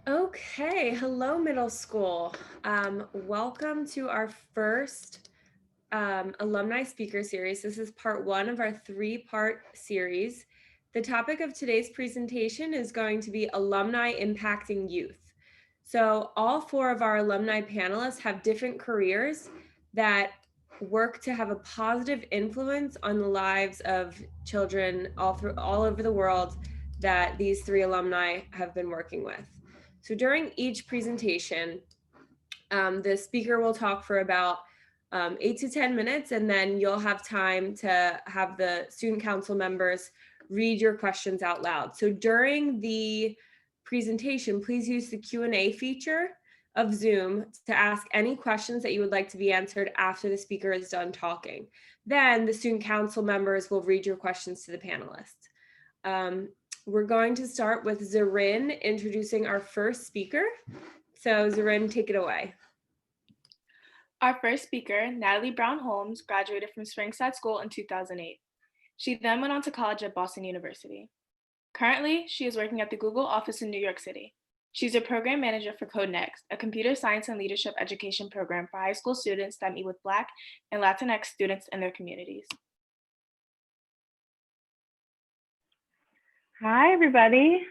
Okay, hello middle school. Welcome to our first alumni speaker series. This is part one of our three-part series. The topic of today's presentation is going to be alumni impacting youth. So all four of our alumni panelists have different careers that work to have a positive influence on the lives of children all over the world that these three alumni have been working with. So during each presentation, the speaker will talk for about 8 to 10 minutes, and then you'll have time to have the student council members read your questions out loud. So during the presentation, please use the Q&A feature of Zoom to ask any questions that you would like to be answered after the speaker is done talking. Then the student council members will read your questions to the panelists. We're going to start with Zarin introducing our first speaker. So Zarin, take it away. Our first speaker, Natalie Browne Holmes, graduated from Springside School in 2008. She then went on to college at Boston University. Currently, she is working at the Google office in New York City. She's a program manager for Code Next, a computer science and leadership education program for high school students that meet with Black and Latinx students in their communities. Hi, everybody.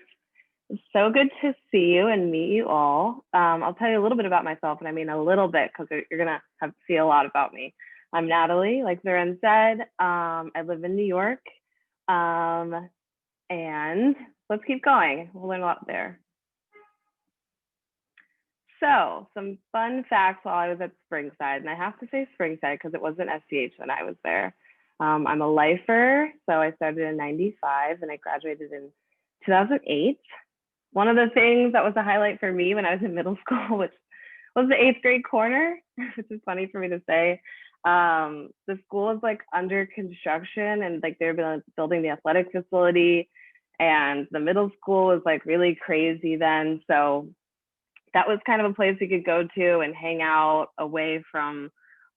It's so good to see you and meet you all. I'll tell you a little bit about myself, and I mean a little bit because you're going to have to see a lot about me. I'm Natalie, like Zarin said. I live in New York, and let's keep going. We'll learn a lot there. So some fun facts while I was at Springside, and I have to say Springside because it wasn't SCH when I was there. I'm a lifer, so I started in 95 and I graduated in 2008. One of the things that was a highlight for me when I was in middle school, which was the 8th grade corner, which is funny for me to say. The school is like under construction and like they're building the athletic facility, and the middle school was like really crazy then. So that was kind of a place we could go to and hang out away from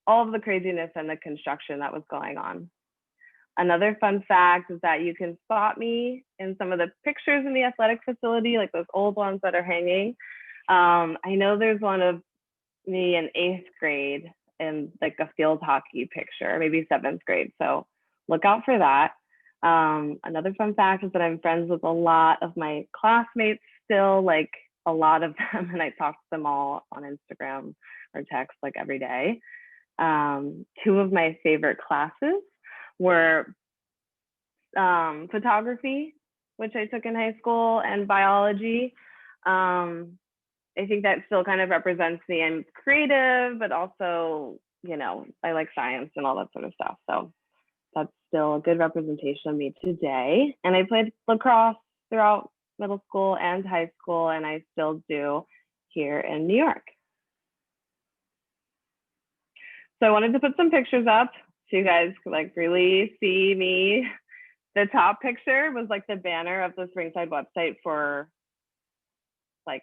all of the craziness and the construction that was going on. Another fun fact is that you can spot me in some of the pictures in the athletic facility, like those old ones that are hanging. I know there's one of me in 8th grade in like a field hockey picture, maybe 7th grade. So look out for that. Another fun fact is that I'm friends with a lot of my classmates still, like a lot of them, and I talk to them all on Instagram or text like every day. Two of my favorite classes were photography, which I took in high school, and biology. I think that still kind of represents me. I'm creative, but also, you know, I like science and all that sort of stuff. So that's still a good representation of me today. And I played lacrosse throughout middle school and high school, and I still do here in New York. So I wanted to put some pictures up so you guys could like really see me. The top picture was like the banner of the Springside website for like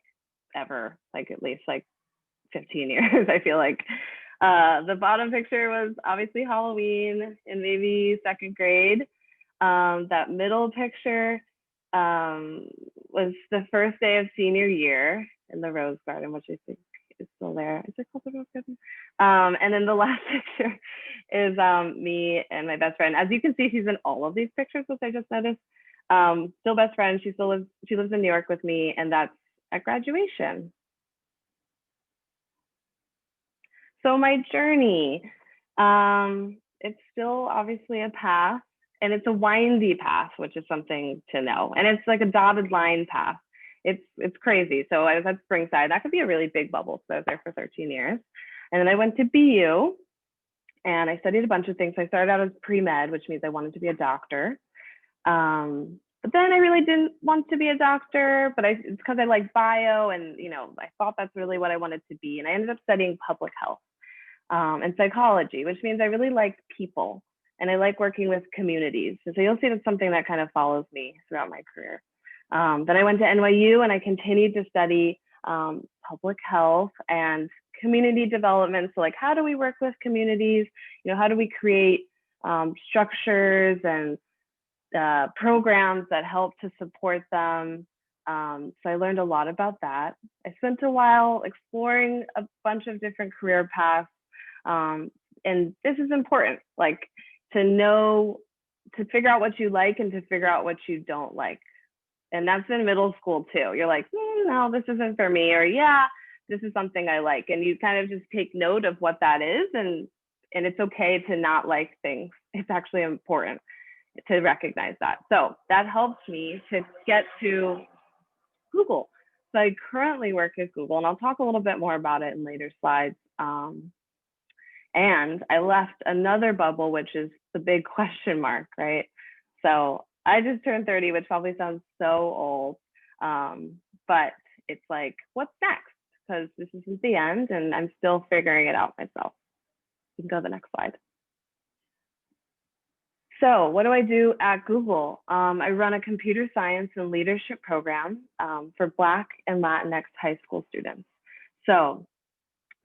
ever, like at least like 15 years, I feel like. The bottom picture was obviously Halloween in maybe 2nd grade. That middle picture was the first day of senior year in the Rose Garden, which I think is still there. Is it called the Rose Garden? And then the last picture is me and my best friend. As you can see, she's in all of these pictures, which I just noticed. Still best friend. She lives in New York with me, and that's at graduation. So my journey, it's still obviously a path, and it's a windy path, which is something to know. And it's like a dotted line path. It's crazy. So I was at Springside. That could be a really big bubble. So I was there for 13 years. And then I went to BU and I studied a bunch of things. So I started out as pre-med, which means I wanted to be a doctor. But then I really didn't want to be a doctor, but it's because I like bio, and you know, I thought that's really what I wanted to be. And I ended up studying public health and psychology, which means I really like people and I like working with communities. And so you'll see that's something that kind of follows me throughout my career. Then I went to NYU and I continued to study public health and community development. So like, how do we work with communities? You know, how do we create structures and programs that help to support them So I learned a lot about that. I spent a while exploring a bunch of different career paths. And this is important, like to know, to figure out what you like and to figure out what you don't like. And that's in middle school too. You're like, no, this isn't for me, or yeah, this is something I like. And you kind of just take note of what that is, and it's okay to not like things. It's actually important to recognize that. So that helps me to get to Google. So I currently work at Google, and I'll talk a little bit more about it in later slides. And I left another bubble, which is the big question mark, right? So I just turned 30, which probably sounds so old, but it's like, what's next? Because this isn't the end, and I'm still figuring it out myself. You can go to the next slide. So what do I do at Google? I run a computer science and leadership program for Black and Latinx high school students. So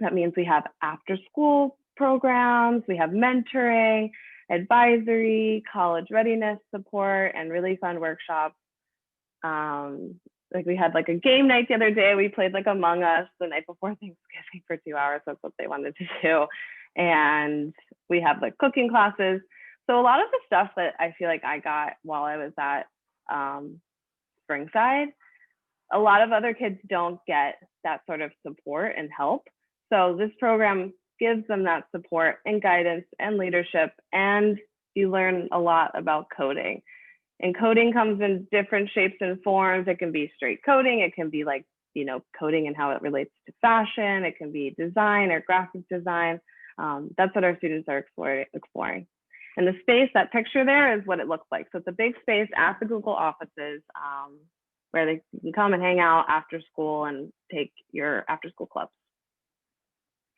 that means we have after school programs, we have mentoring, advisory, college readiness support, and really fun workshops. Like we had like a game night the other day. We played like Among Us the night before Thanksgiving for 2 hours. That's what they wanted to do. And we have like cooking classes. So a lot of the stuff that I feel like I got while I was at Springside, a lot of other kids don't get that sort of support and help. So this program gives them that support and guidance and leadership, and you learn a lot about coding. And coding comes in different shapes and forms. It can be straight coding. It can be like, you know, coding and how it relates to fashion. It can be design or graphic design. That's what our students are exploring. And the space, that picture there is what it looks like. So it's a big space at the Google offices where they can come and hang out after school and take your after school clubs.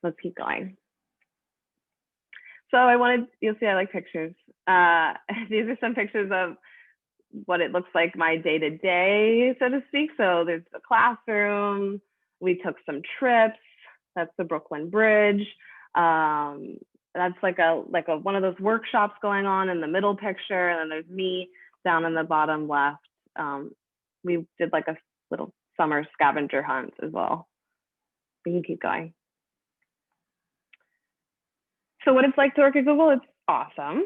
Let's keep going. So you'll see I like pictures. These are some pictures of what it looks like my day to day, so to speak. So there's the classroom. We took some trips. That's the Brooklyn Bridge. That's like one of those workshops going on in the middle picture. And then there's me down in the bottom left. We did like a little summer scavenger hunt as well. We can keep going. So what it's like to work at Google, it's awesome.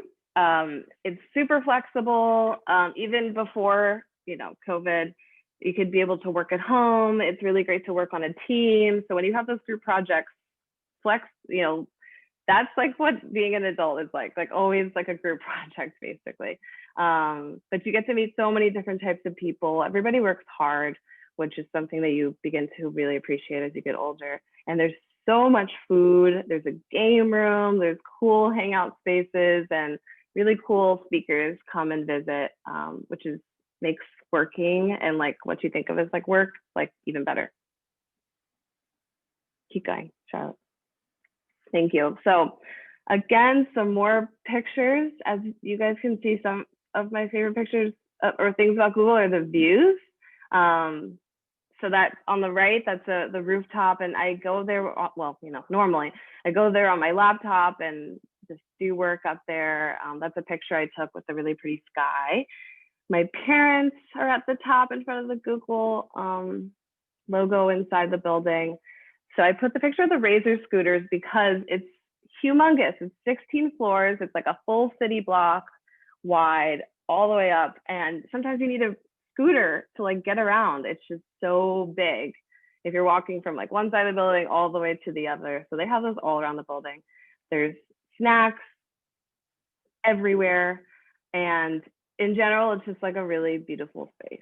It's super flexible. Even before, you know, COVID, you could be able to work at home. It's really great to work on a team. So when you have those group projects, you know, that's like what being an adult is like always like a group project basically. But you get to meet so many different types of people. Everybody works hard, which is something that you begin to really appreciate as you get older. And there's so much food. There's a game room, there's cool hangout spaces, and really cool speakers come and visit, which makes working and like what you think of as like work, like even better. Keep going, Charlotte. Thank you. So again, some more pictures. As you guys can see, some of my favorite pictures or things about Google are the views. So that on the right, that's the rooftop, and I go there, well, you know, normally I go there on my laptop and just do work up there. That's a picture I took with a really pretty sky. My parents are at the top in front of the Google logo inside the building. So I put the picture of the Razor scooters because it's humongous. It's 16 floors. It's like a full city block wide all the way up. And sometimes you need a scooter to like get around. It's just so big if you're walking from like one side of the building all the way to the other. So they have those all around the building. There's snacks everywhere. And in general, it's just like a really beautiful space.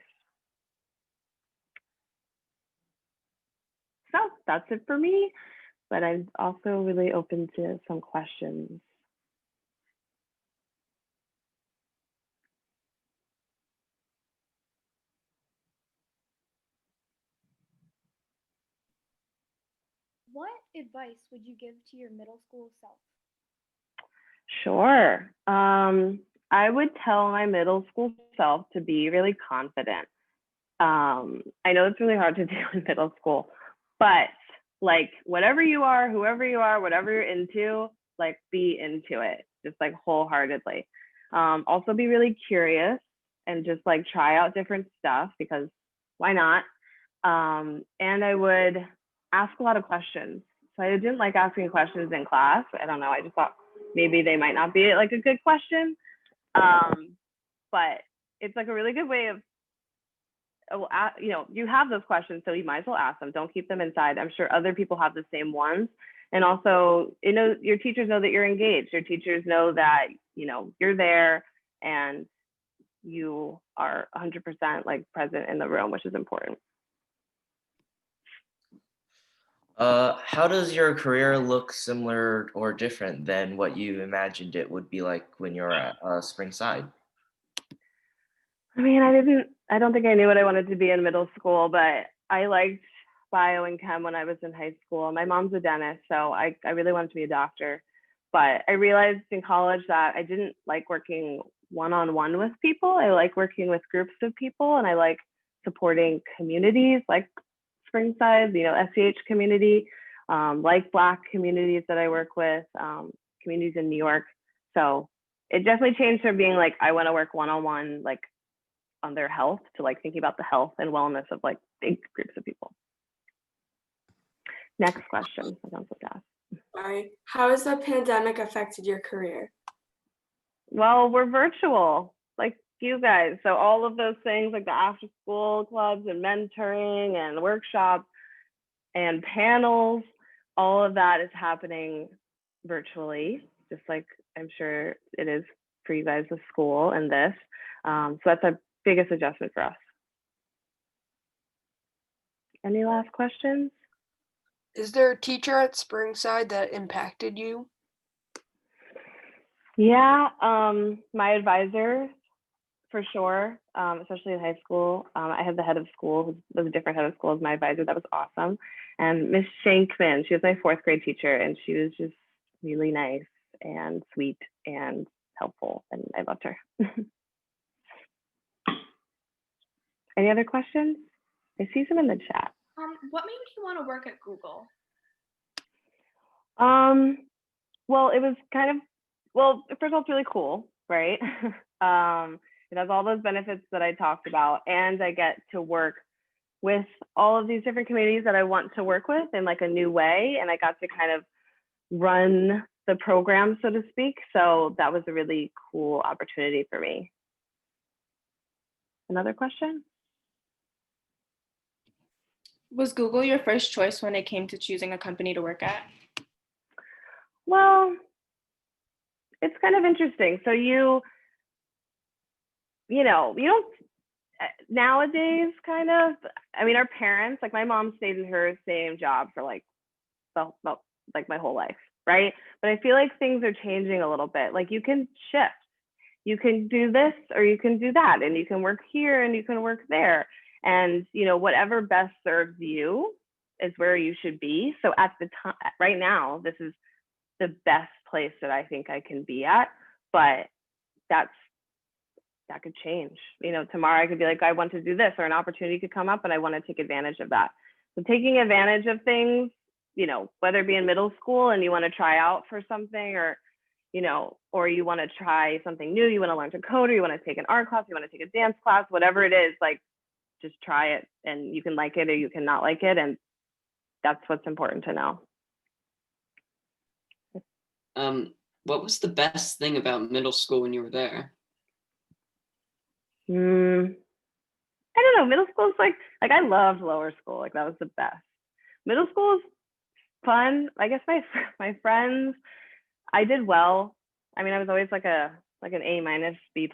So that's it for me, but I'm also really open to some questions. What advice would you give to your middle school self? Sure. I would tell my middle school self to be really confident. I know it's really hard to do in middle school, but like whatever you are, whoever you are, whatever you're into, like be into it, just like wholeheartedly. Also be really curious and just like try out different stuff, because why not? And I would ask a lot of questions. So I didn't like asking questions in class. I don't know. I just thought maybe they might not be like a good question. But it's like a really good way of, you have those questions, so you might as well ask them. Don't keep them inside. I'm sure other people have the same ones. And also, your teachers know that you're engaged. Your teachers know that, you're there and you are 100% like present in the room, which is important. How does your career look similar or different than what you imagined it would be like when you're at Springside? I mean, I don't think I knew what I wanted to be in middle school, but I liked bio and chem when I was in high school. My mom's a dentist, so I really wanted to be a doctor. But I realized in college that I didn't like working one-on-one with people. I like working with groups of people, and I like supporting communities like Springside, SCH community, like Black communities that I work with, communities in New York. So it definitely changed from being like, I want to work one-on-one, like on their health, to like thinking about the health and wellness of like big groups of people. Next question. Sorry. How has the pandemic affected your career? Well, we're virtual, like you guys. So all of those things like the after school clubs and mentoring and workshops and panels, all of that is happening virtually, just like I'm sure it is for you guys with school and this. So that's our biggest adjustment for us. Any last questions? Is there a teacher at Springside that impacted you? Yeah, my advisor, for sure, especially in high school. I had the head of school, who was a different head of school as my advisor. That was awesome. And Miss Shankman, she was my 4th grade teacher, and she was just really nice and sweet and helpful, and I loved her. Any other questions? I see some in the chat. What made you want to work at Google? Well, it was first of all, it's really cool, right? It has all those benefits that I talked about, and I get to work with all of these different communities that I want to work with in like a new way, and I got to kind of run the program, so to speak. So that was a really cool opportunity for me. Another question? Was Google your first choice when it came to choosing a company to work at? Well, it's kind of interesting. So you don't nowadays kind of, I mean, our parents, like my mom stayed in her same job for like my whole life, right? But I feel like things are changing a little bit. Like you can shift. You can do this or you can do that, and you can work here and you can work there. And whatever best serves you is where you should be. So at the time, right now, this is the best place that I think I can be at, but that could change. Tomorrow I could be like, I want to do this, or an opportunity could come up and I want to take advantage of that. So taking advantage of things, whether it be in middle school and you want to try out for something, or you want to try something new, you want to learn to code, or you want to take an art class, you want to take a dance class, whatever it is, like just try it, and you can like it or you can not like it. And that's what's important to know. What was the best thing about middle school when you were there? I don't know. Middle school is like I loved lower school. Like that was the best. Middle school is fun. I guess my friends, I did well. I mean, I was always like an A-, B+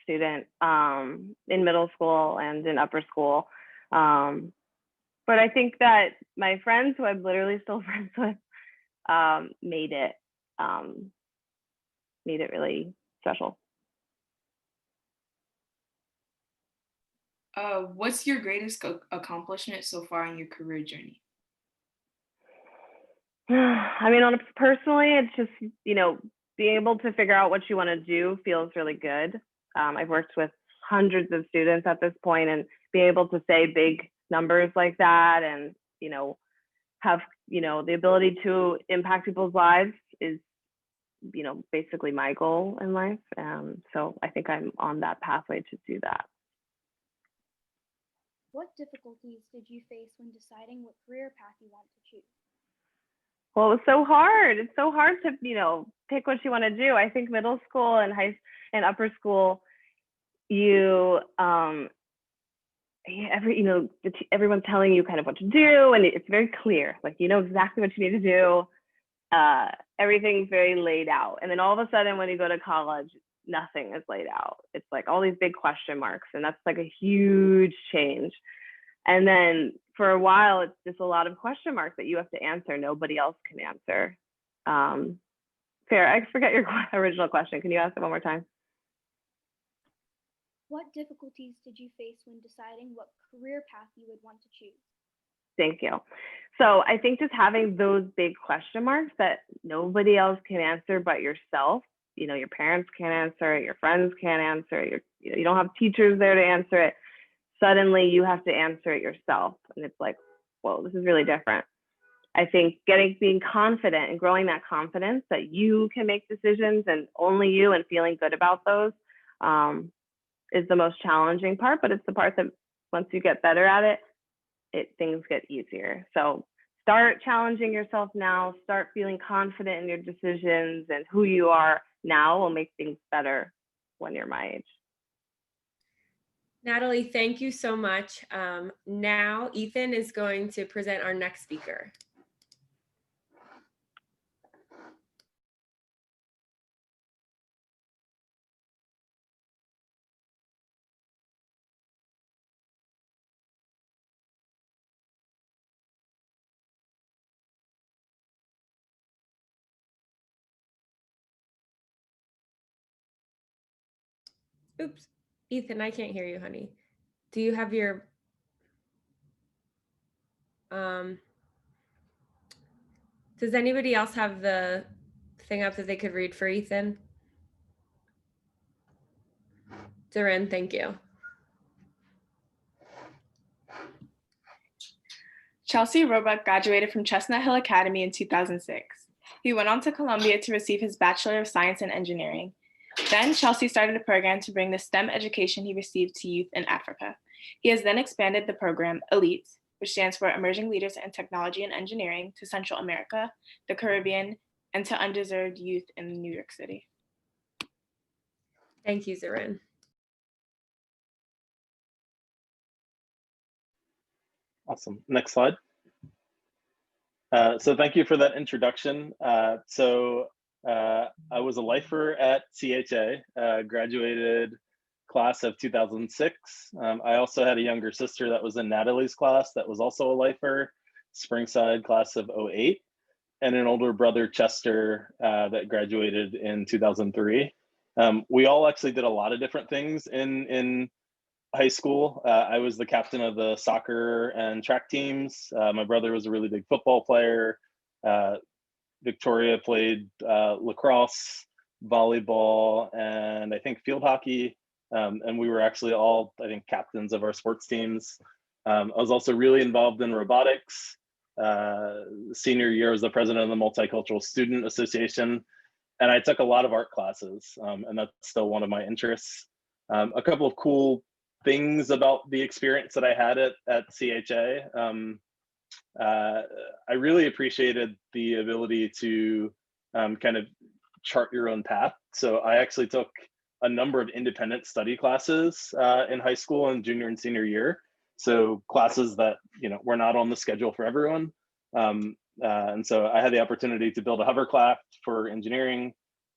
student in middle school and in upper school. But I think that my friends, who I'm literally still friends with, made it really special. What's your greatest accomplishment so far in your career journey? I mean, personally, it's just, being able to figure out what you want to do feels really good. I've worked with hundreds of students at this point, and being able to say big numbers like that and, have, the ability to impact people's lives is, basically my goal in life. So I think I'm on that pathway to do that. What difficulties did you face when deciding what career path you want to choose? Well, it was so hard. It's so hard to, pick what you want to do. I think middle school and upper school, you everyone's telling you kind of what to do, and it's very clear. Like, you know exactly what you need to do. Everything's very laid out. And then all of a sudden, when you go to college, nothing is laid out. It's like all these big question marks, and that's like a huge change. And then for a while, it's just a lot of question marks that you have to answer. Nobody else can answer. Fair, I forget your original question. Can you ask it one more time? What difficulties did you face when deciding what career path you would want to choose? Thank you. So I think just having those big question marks that nobody else can answer but yourself. Your parents can't answer it, your friends can't answer it, you don't have teachers there to answer it. Suddenly you have to answer it yourself. And it's like, whoa, this is really different. I think being confident and growing that confidence that you can make decisions and only you, and feeling good about those is the most challenging part, but it's the part that once you get better at it, things get easier. So start challenging yourself now, start feeling confident in your decisions, and who you are now will make things better when you're my age. Natalie, thank you so much. Now Ethan is going to present our next speaker. Oops, Ethan, I can't hear you, honey. Do you have your, does anybody else have the thing up that they could read for Ethan? Durin, thank you. Chelsey Roebuck graduated from Chestnut Hill Academy in 2006. He went on to Columbia to receive his Bachelor of Science in Engineering. Then Chelsey started a program to bring the STEM education he received to youth in Africa. He has then expanded the program ELITE, which stands for Emerging Leaders in Technology and Engineering, to Central America, the Caribbean, and to underserved youth in New York City. Thank you, Zorin. Awesome. Next slide. So thank you for that introduction. I was a lifer at CHA, graduated class of 2006. I also had a younger sister that was in Natalie's class that was also a lifer, Springside class of 08, and an older brother, Chester, that graduated in 2003. We all actually did a lot of different things in high school. I was the captain of the soccer and track teams. My brother was a really big football player. Victoria played lacrosse, volleyball, and I think field hockey. And we were actually all, I think, captains of our sports teams. I was also really involved in robotics. Senior year, I was the president of the Multicultural Student Association. And I took a lot of art classes, and that's still one of my interests. A couple of cool things about the experience that I had at CHA. I really appreciated the ability to kind of chart your own path. So I actually took a number of independent study classes in high school and junior and senior year. So classes that were not on the schedule for everyone. And so I had the opportunity to build a hovercraft for engineering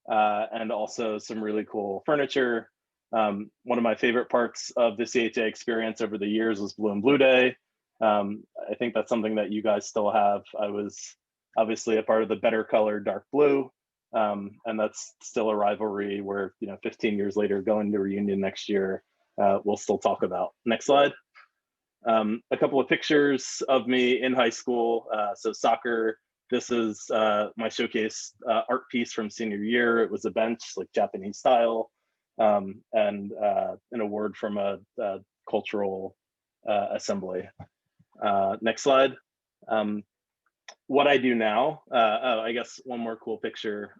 and also some really cool furniture. One of my favorite parts of the CHA experience over the years was Blue and Blue Day. I think that's something that you guys still have. I was obviously a part of the Better Color Dark Blue, and that's still a rivalry where 15 years later, going to reunion next year, we'll still talk about. Next slide. A couple of pictures of me in high school. So soccer, this is my showcase art piece from senior year. It was a bench, like Japanese style, and an award from a cultural assembly. Next slide. What I do now, I guess one more cool picture.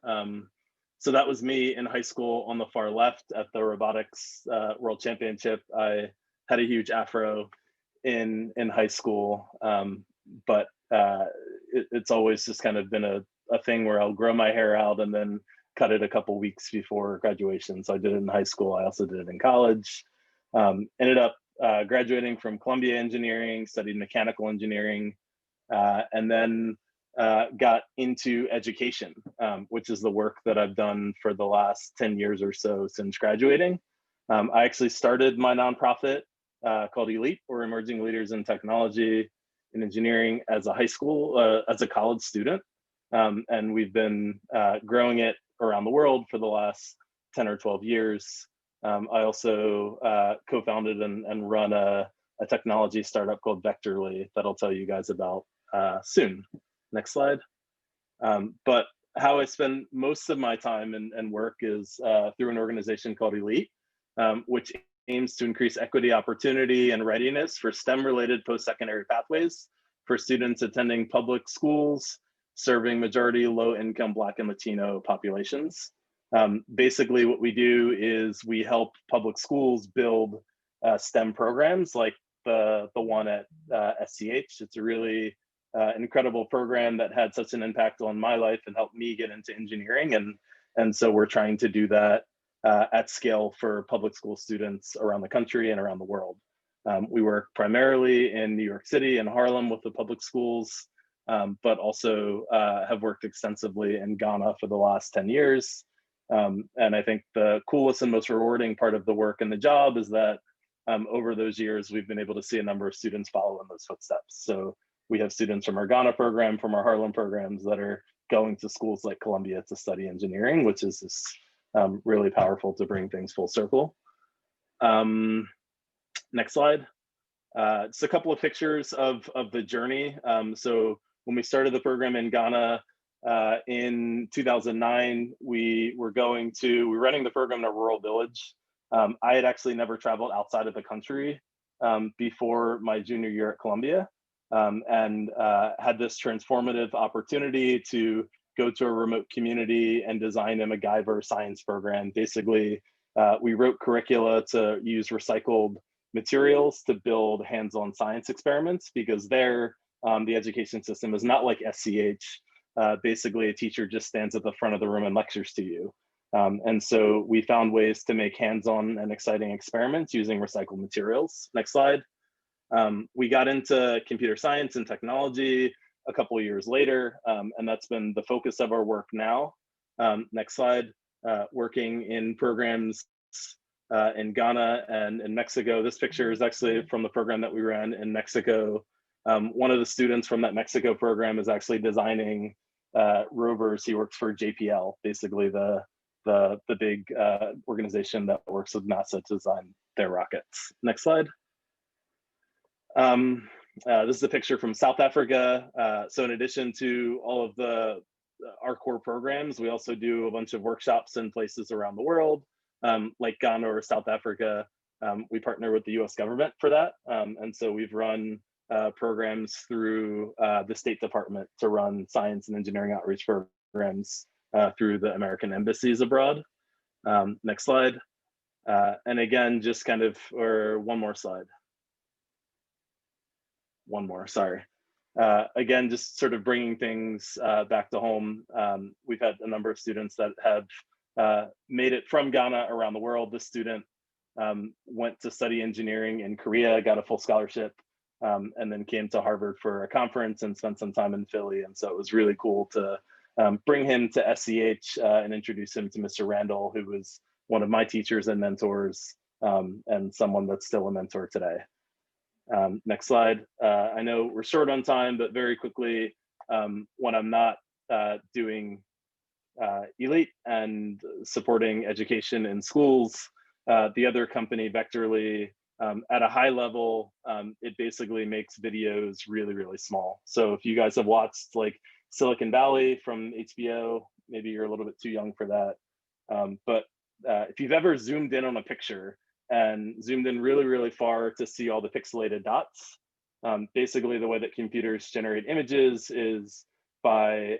So that was me in high school on the far left at the robotics world championship. I had a huge afro. in high school, but it's always just kind of been a thing where I'll grow my hair out and then cut it a couple weeks before graduation. So I did it in high school. I also did it in college. Ended up graduating from Columbia Engineering, studied mechanical engineering, and then got into education, which is the work that I've done for the last 10 years or so since graduating. I actually started my nonprofit called Elite, or Emerging Leaders in Technology and Engineering, as a high school, as a college student. And we've been growing it around the world for the last 10 or 12 years. I also co-founded and run a technology startup called Vectorly that I'll tell you guys about soon. Next slide. But how I spend most of my time and work is through an organization called Elite, which aims to increase equity, opportunity, and readiness for STEM-related post-secondary pathways for students attending public schools, serving majority low-income Black and Latino populations. Basically, what we do is we help public schools build STEM programs like the one at SCH. It's a really incredible program that had such an impact on my life and helped me get into engineering. And so we're trying to do that at scale for public school students around the country and around the world. We work primarily in New York City and Harlem with the public schools, but also have worked extensively in Ghana for the last 10 years. And I think the coolest and most rewarding part of the work and the job is that over those years, we've been able to see a number of students follow in those footsteps. So we have students from our Ghana program, from our Harlem programs, that are going to schools like Columbia to study engineering, which is just really powerful to bring things full circle. Next slide. Just a couple of pictures of the journey. So when we started the program in Ghana in 2009, we were running the program in a rural village. I had actually never traveled outside of the country before my junior year at Columbia, and had this transformative opportunity to go to a remote community and design a MacGyver science program. Basically, we wrote curricula to use recycled materials to build hands-on science experiments, because there, the education system is not like SCH. Basically, a teacher just stands at the front of the room and lectures to you. And so we found ways to make hands-on and exciting experiments using recycled materials. Next slide. We got into computer science and technology a couple of years later, and that's been the focus of our work now. Next slide. Working in programs in Ghana and in Mexico. This picture is actually from the program that we ran in Mexico. One of the students from that Mexico program is actually designing rovers. He works for JPL, basically the big organization that works with NASA to design their rockets. Next slide. This is a picture from South Africa. So in addition to all of our core programs, we also do a bunch of workshops in places around the world, like Ghana or South Africa. We partner with the US government for that. And so we've run programs through the State Department to run science and engineering outreach programs through the American embassies abroad. Next slide. And again, just kind of, or one more slide. One more, sorry. Again, just sort of bringing things back to home. We've had a number of students that have made it from Ghana around the world. This student went to study engineering in Korea, got a full scholarship, and then came to Harvard for a conference and spent some time in Philly. And so it was really cool to bring him to SCH and introduce him to Mr. Randall, who was one of my teachers and mentors, and someone that's still a mentor today. Next slide. I know we're short on time, but very quickly, when I'm not doing Elite and supporting education in schools, the other company, Vectorly, at a high level, it basically makes videos really, really small. So if you guys have watched like Silicon Valley from HBO, maybe you're a little bit too young for that. But if you've ever zoomed in on a picture and zoomed in really, really far to see all the pixelated dots, basically the way that computers generate images is by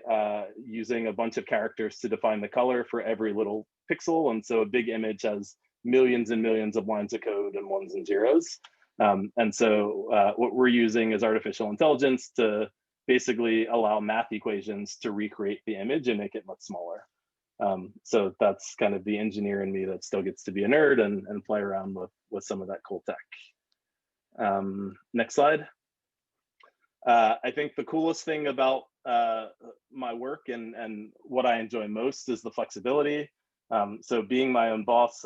using a bunch of characters to define the color for every little pixel. And so a big image has millions and millions of lines of code and ones and zeros. And so what we're using is artificial intelligence to basically allow math equations to recreate the image and make it much smaller. So that's kind of the engineer in me that still gets to be a nerd and play around with some of that cool tech. Next slide. I think the coolest thing about my work and what I enjoy most is the flexibility. So being my own boss,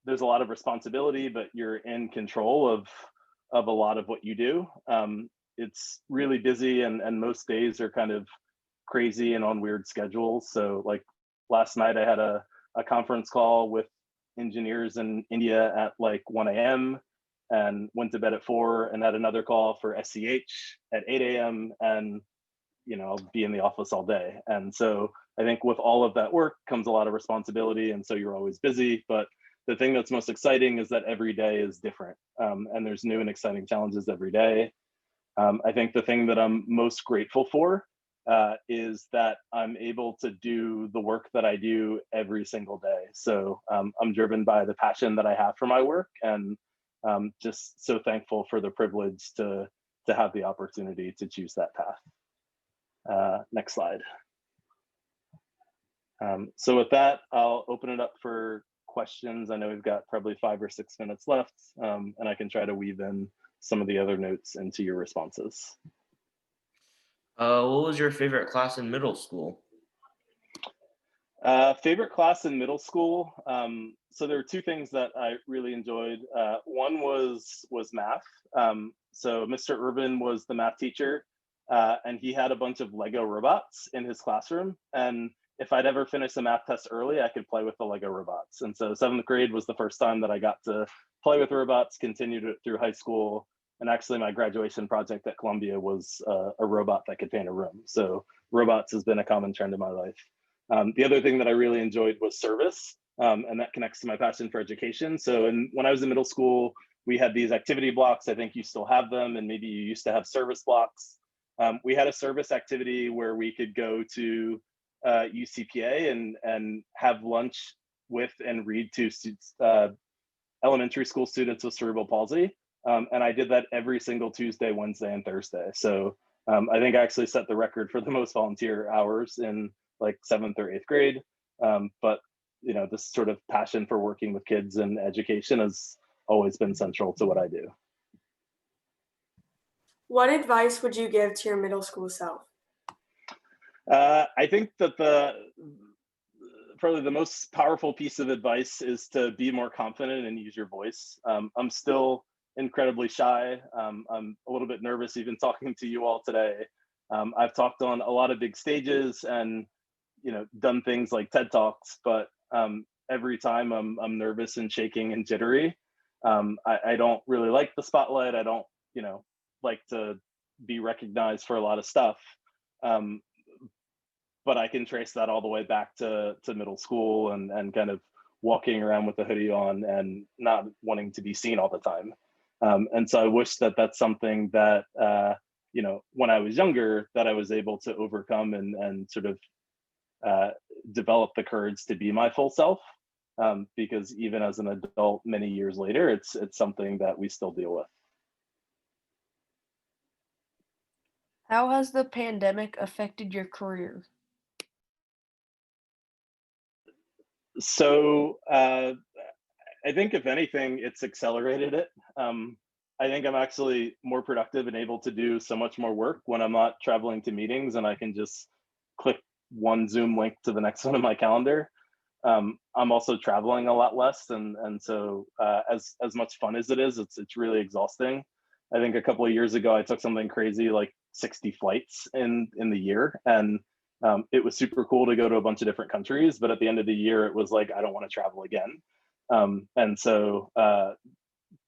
there's a lot of responsibility, but you're in control of a lot of what you do. It's really busy, and most days are kind of crazy and on weird schedules. So like last night I had a conference call with engineers in India at like 1 a.m. and went to bed at 4 and had another call for SCH at 8 a.m. and I'll be in the office all day. And so I think with all of that work comes a lot of responsibility, and so you're always busy. But the thing that's most exciting is that every day is different, and there's new and exciting challenges every day. I think the thing that I'm most grateful for is that I'm able to do the work that I do every single day. So I'm driven by the passion that I have for my work, and just so thankful for the privilege to have the opportunity to choose that path. Next slide. So with that, I'll open it up for questions. I know we've got probably 5 or 6 minutes left, and I can try to weave in some of the other notes into your responses. What was your favorite class in middle school? Favorite class in middle school. So there were 2 things that I really enjoyed. One was math. So Mr. Urban was the math teacher, and he had a bunch of Lego robots in his classroom. And if I'd ever finished a math test early, I could play with the Lego robots. And so 7th grade was the first time that I got to play with robots, continued it through high school. And actually my graduation project at Columbia was a robot that could paint a room. So robots has been a common trend in my life. The other thing that I really enjoyed was service, and that connects to my passion for education. So when I was in middle school, we had these activity blocks. I think you still have them, and maybe you used to have service blocks. We had a service activity where we could go to UCPA and have lunch with and read to elementary school students with cerebral palsy. And I did that every single Tuesday, Wednesday, and Thursday. So I think I actually set the record for the most volunteer hours in like 7th or 8th grade. But this sort of passion for working with kids and education has always been central to what I do. What advice would you give to your middle school self? I think that probably the most powerful piece of advice is to be more confident and use your voice. I'm still incredibly shy. I'm a little bit nervous even talking to you all today. I've talked on a lot of big stages and done things like TED Talks, but every time I'm nervous and shaking and jittery. I don't really like the spotlight. I don't like to be recognized for a lot of stuff. But I can trace that all the way back to middle school and kind of walking around with a hoodie on and not wanting to be seen all the time. And so I wish that that's something that, when I was younger, that I was able to overcome and sort of develop the courage to be my full self. Because even as an adult, many years later, it's something that we still deal with. How has the pandemic affected your career? So I think if anything, it's accelerated it. I think I'm actually more productive and able to do so much more work when I'm not traveling to meetings and I can just click one Zoom link to the next one on my calendar. I'm also traveling a lot less, and so as much fun as it is, it's really exhausting. I think a couple of years ago I took something crazy like 60 flights in the year, and it was super cool to go to a bunch of different countries. But at the end of the year, it was like I don't want to travel again. And so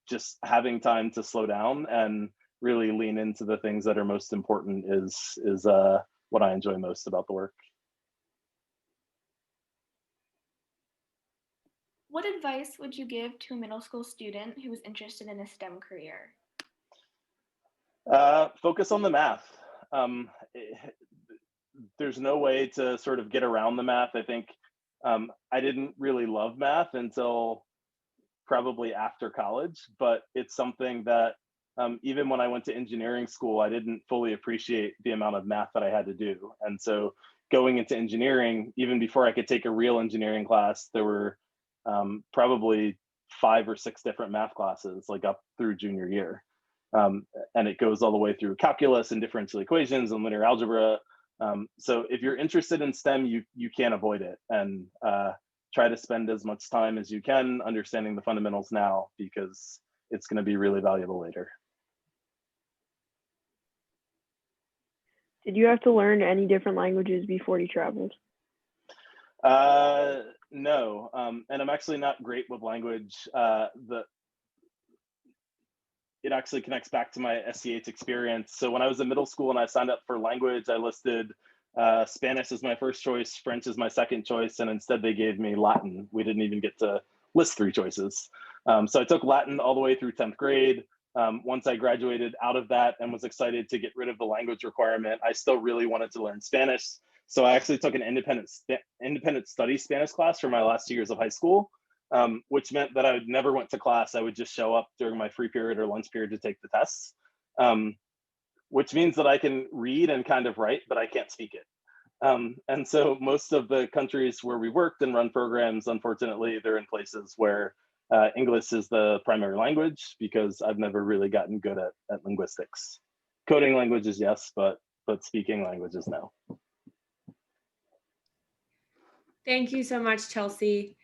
just having time to slow down and really lean into the things that are most important is what I enjoy most about the work. What advice would you give to a middle school student who is interested in a STEM career? Focus on the math. There's no way to sort of get around the math. I think I didn't really love math until probably after college, but it's something that even when I went to engineering school, I didn't fully appreciate the amount of math that I had to do. And so going into engineering, even before I could take a real engineering class, there were probably 5 or 6 different math classes, like up through junior year. And it goes all the way through calculus and differential equations and linear algebra. So if you're interested in STEM, you can't avoid it. And try to spend as much time as you can understanding the fundamentals now, because it's going to be really valuable later. Did you have to learn any different languages before you traveled? No, and I'm actually not great with language. It actually connects back to my SCH experience. So when I was in middle school and I signed up for language, I listed Spanish as my first choice, French as my second choice, and instead they gave me Latin. We didn't even get to list 3 choices. So I took Latin all the way through 10th grade. Once I graduated out of that and was excited to get rid of the language requirement, I still really wanted to learn Spanish. So I actually took an independent study Spanish class for my last 2 years of high school, which meant that I would never went to class. I would just show up during my free period or lunch period to take the tests, which means that I can read and kind of write, but I can't speak it. And so most of the countries where we worked and run programs, unfortunately, they're in places where English is the primary language, because I've never really gotten good at linguistics. Coding languages, yes, but speaking languages, no. Thank you so much, Chelsey.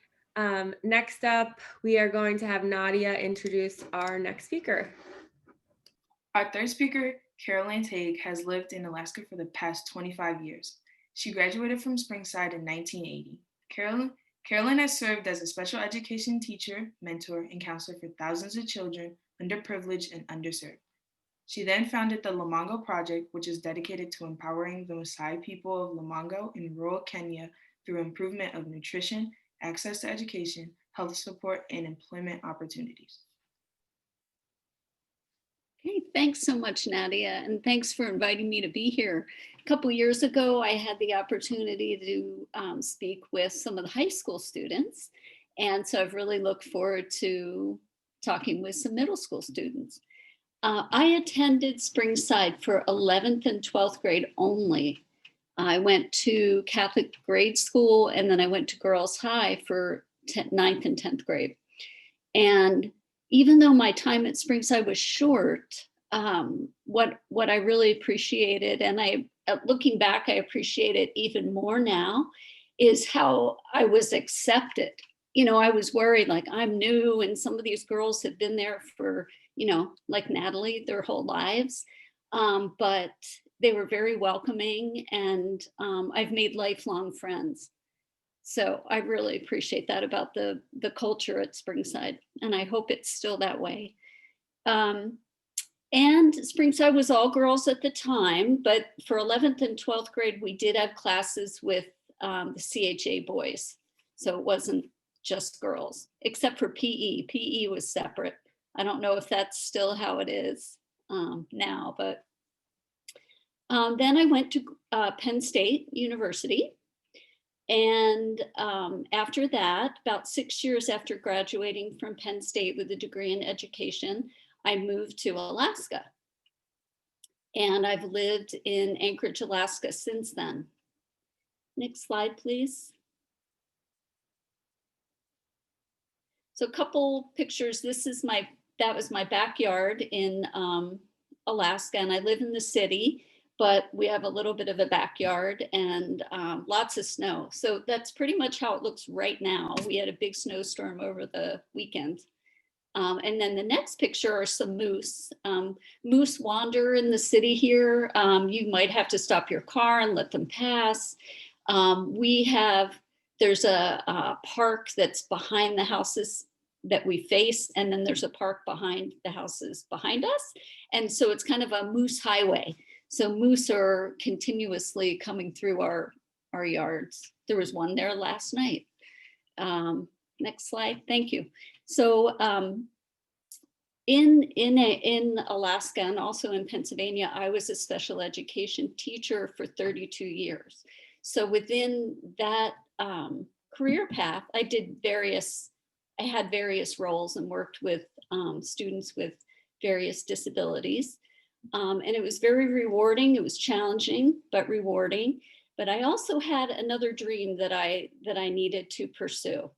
Next up, we are going to have Nadia introduce our next speaker. Our third speaker, Carolyn Tague, has lived in Alaska for the past 25 years. She graduated from Springside in 1980. Carolyn has served as a special education teacher, mentor, and counselor for thousands of children, underprivileged and underserved. She then founded the Lumango Project, which is dedicated to empowering the Maasai people of Lumango in rural Kenya through improvement of nutrition, access to education, health support, and employment opportunities. Okay, thanks so much, Nadia, and thanks for inviting me to be here. A couple years ago, I had the opportunity to speak with some of the high school students, and so I've really looked forward to talking with some middle school students. I attended Springside for 11th and 12th grade only. I went to Catholic grade school, and then I went to Girls High for 9th and 10th grade. And even though my time at Springside was short, what I really appreciated, and looking back, I appreciate it even more now, is how I was accepted. You know, I was worried, like, I'm new, and some of these girls have been there for, you know, like Natalie, their whole lives. But they were very welcoming, and I've made lifelong friends. So I really appreciate that about the culture at Springside, and I hope it's still that way. And Springside was all girls at the time, but for 11th and 12th grade, we did have classes with the CHA boys. So it wasn't just girls, except for PE. PE was separate. I don't know if that's still how it is now, but then I went to Penn State University. And after that, about 6 years after graduating from Penn State with a degree in education, I moved to Alaska. And I've lived in Anchorage, Alaska since then. Next slide, please. So a couple pictures. That was my backyard in Alaska, and I live in the city, but we have a little bit of a backyard and lots of snow. So that's pretty much how it looks right now. We had a big snowstorm over the weekend. And then the next picture are some moose. Moose wander in the city here. You might have to stop your car and let them pass. There's a park that's behind the houses that we face, and then there's a park behind the houses behind us. And so it's kind of a moose highway. So moose are continuously coming through our yards. There was one there last night. Next slide, thank you. So in Alaska and also in Pennsylvania, I was a special education teacher for 32 years. So within that career path, I did various I had various roles and worked with students with various disabilities. And it was very rewarding. It was challenging, but rewarding. But I also had another dream that I needed to pursue.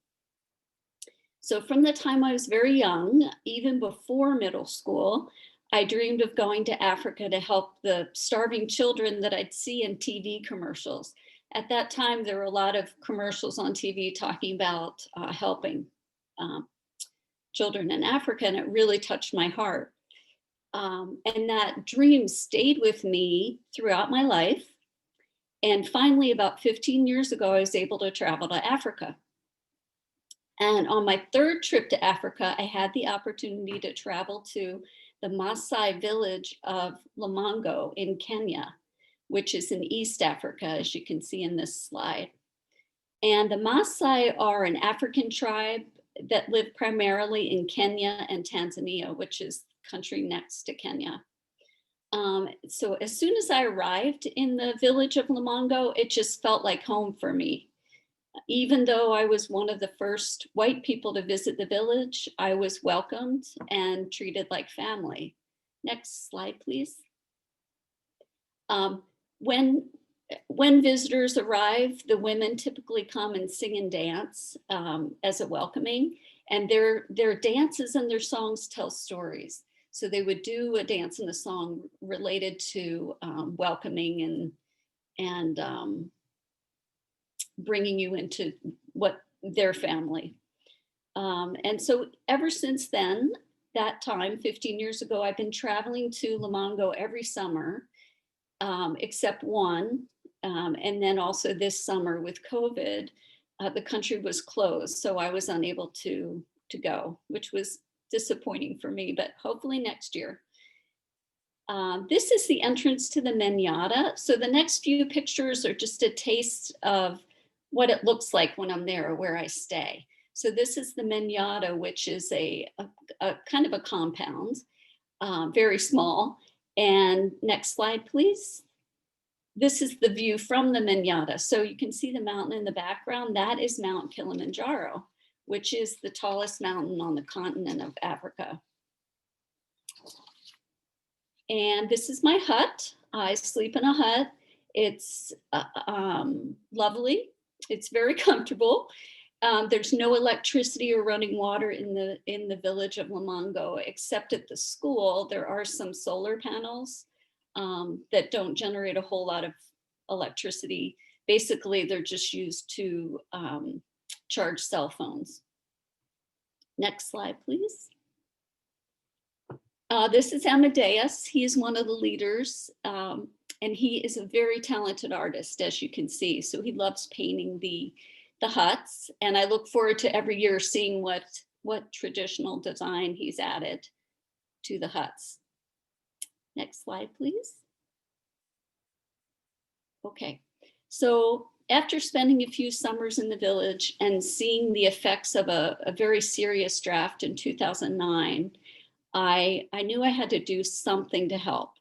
So from the time I was very young, even before middle school, I dreamed of going to Africa to help the starving children that I'd see in TV commercials. At that time, there were a lot of commercials on TV talking about helping children in Africa, and it really touched my heart. And that dream stayed with me throughout my life. And finally, about 15 years ago, I was able to travel to Africa. And on my third trip to Africa, I had the opportunity to travel to the Maasai village of Lamongo in Kenya, which is in East Africa, as you can see in this slide. And the Maasai are an African tribe that live primarily in Kenya and Tanzania, which is the country next to Kenya. So as soon as I arrived in the village of Lamongo, it just felt like home for me. Even though I was one of the first white people to visit the village, I was welcomed and treated like family. Next slide, please. When visitors arrive, the women typically come and sing and dance as a welcoming, and their dances and their songs tell stories. So they would do a dance and a song related to welcoming and bringing you into what their family. And so ever since then, that time, 15 years ago, I've been traveling to Lamongo every summer, except one. And then also this summer with COVID, the country was closed. So I was unable to go, which was disappointing for me, but hopefully next year. This is the entrance to the Menyata. So the next few pictures are just a taste of what it looks like when I'm there or where I stay. So this is the Menyata, which is a kind of a compound, very small. And next slide, please. This is the view from the Menyata. So you can see the mountain in the background. That is Mount Kilimanjaro, which is the tallest mountain on the continent of Africa. And this is my hut. I sleep in a hut. It's lovely. It's very comfortable. There's no electricity or running water in the village of Lamongo, except at the school. There are some solar panels that don't generate a whole lot of electricity. Basically, they're just used to charge cell phones. Next slide, please. This is Amadeus. He is one of the leaders, and he is a very talented artist, as you can see. So he loves painting the huts, and I look forward to every year seeing what traditional design he's added to the huts. Next slide, please. Okay, so after spending a few summers in the village and seeing the effects of a very serious draft in 2009, I knew I had to do something to help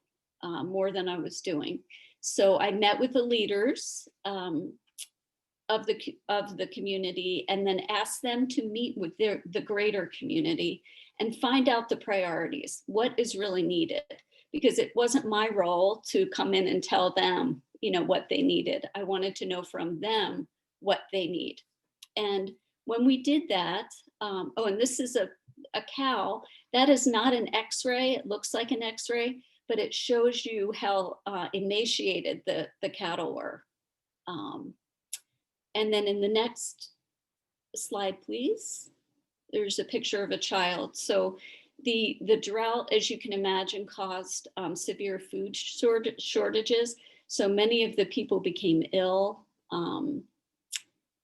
more than I was doing. So I met with the leaders of the community and then asked them to meet with the greater community and find out the priorities, what is really needed, because it wasn't my role to come in and tell them, what they needed. I wanted to know from them what they need. And when we did that, and this is a cow. That is not an X-ray. It looks like an X-ray, but it shows you how emaciated the cattle were. And then in the next slide, please, there's a picture of a child. So the drought, as you can imagine, caused severe food shortages. So many of the people became ill,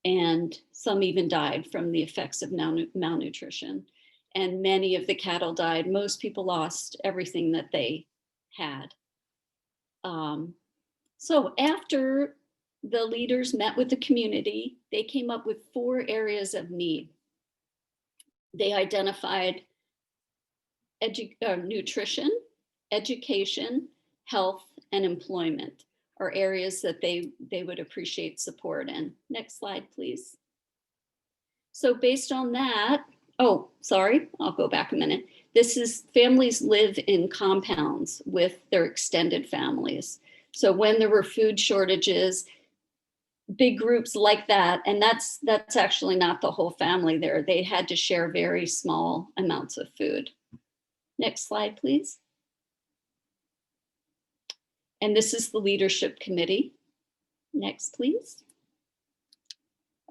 and some even died from the effects of malnutrition. And many of the cattle died. Most people lost everything that they had. So after the leaders met with the community, they came up with 4 areas of need. They identified nutrition, education, health, and employment are areas that they would appreciate support in. Next slide, please. So based on that, Oh, sorry, I'll go back a minute. This is families live in compounds with their extended families. So when there were food shortages, big groups like that, and that's actually not the whole family there. They had to share very small amounts of food. Next slide, please. And this is the leadership committee. Next, please.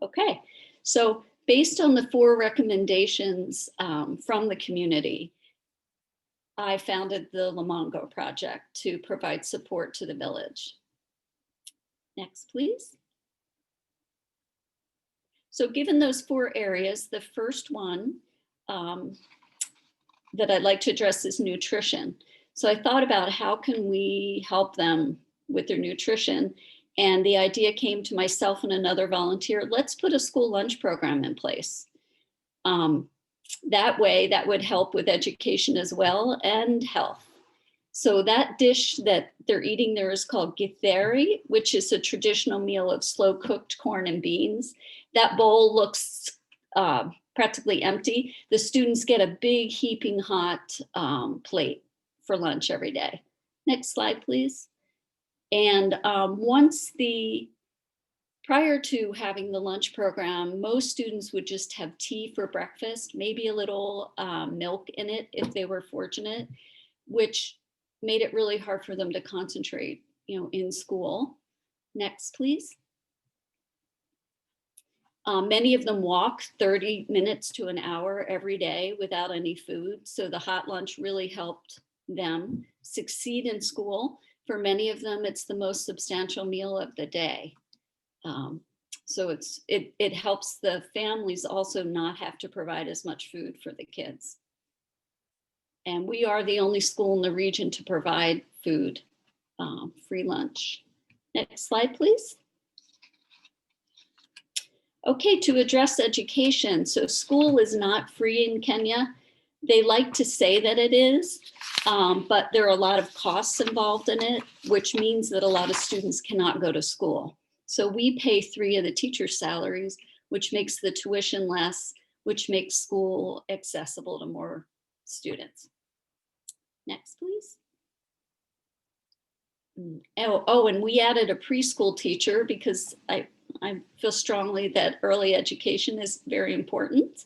Okay, so based on the 4 recommendations from the community, I founded the Lamongo Project to provide support to the village. Next, please. So given those 4 areas, the first one that I'd like to address is nutrition. So I thought about how can we help them with their nutrition? And the idea came to myself and another volunteer, let's put a school lunch program in place. That way, that would help with education as well and health. So that dish that they're eating there is called githeri, which is a traditional meal of slow cooked corn and beans. That bowl looks practically empty. The students get a big heaping hot plate for lunch every day. Next slide, please. And prior to having the lunch program, most students would just have tea for breakfast, maybe a little milk in it if they were fortunate, which made it really hard for them to concentrate, in school. Next, please. Many of them walk 30 minutes to an hour every day without any food. So the hot lunch really helped them succeed in school. For many of them, it's the most substantial meal of the day. So it helps the families also not have to provide as much food for the kids. And we are the only school in the region to provide food, free lunch. Next slide, please. Okay, to address education. So school is not free in Kenya. They like to say that it is, but there are a lot of costs involved in it, which means that a lot of students cannot go to school. So we pay 3 of the teachers' salaries, which makes the tuition less, which makes school accessible to more students. Next, please. Oh, and we added a preschool teacher because I feel strongly that early education is very important.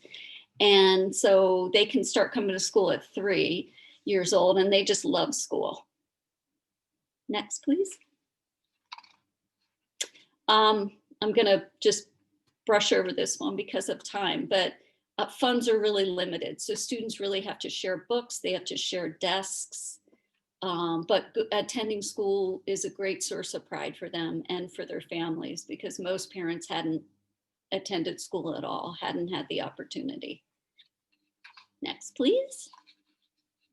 And so they can start coming to school at 3 years old and they just love school. Next, please. I'm gonna just brush over this one because of time, but funds are really limited. So students really have to share books, they have to share desks, but attending school is a great source of pride for them and for their families because most parents hadn't attended school at all, hadn't had the opportunity. Next, please.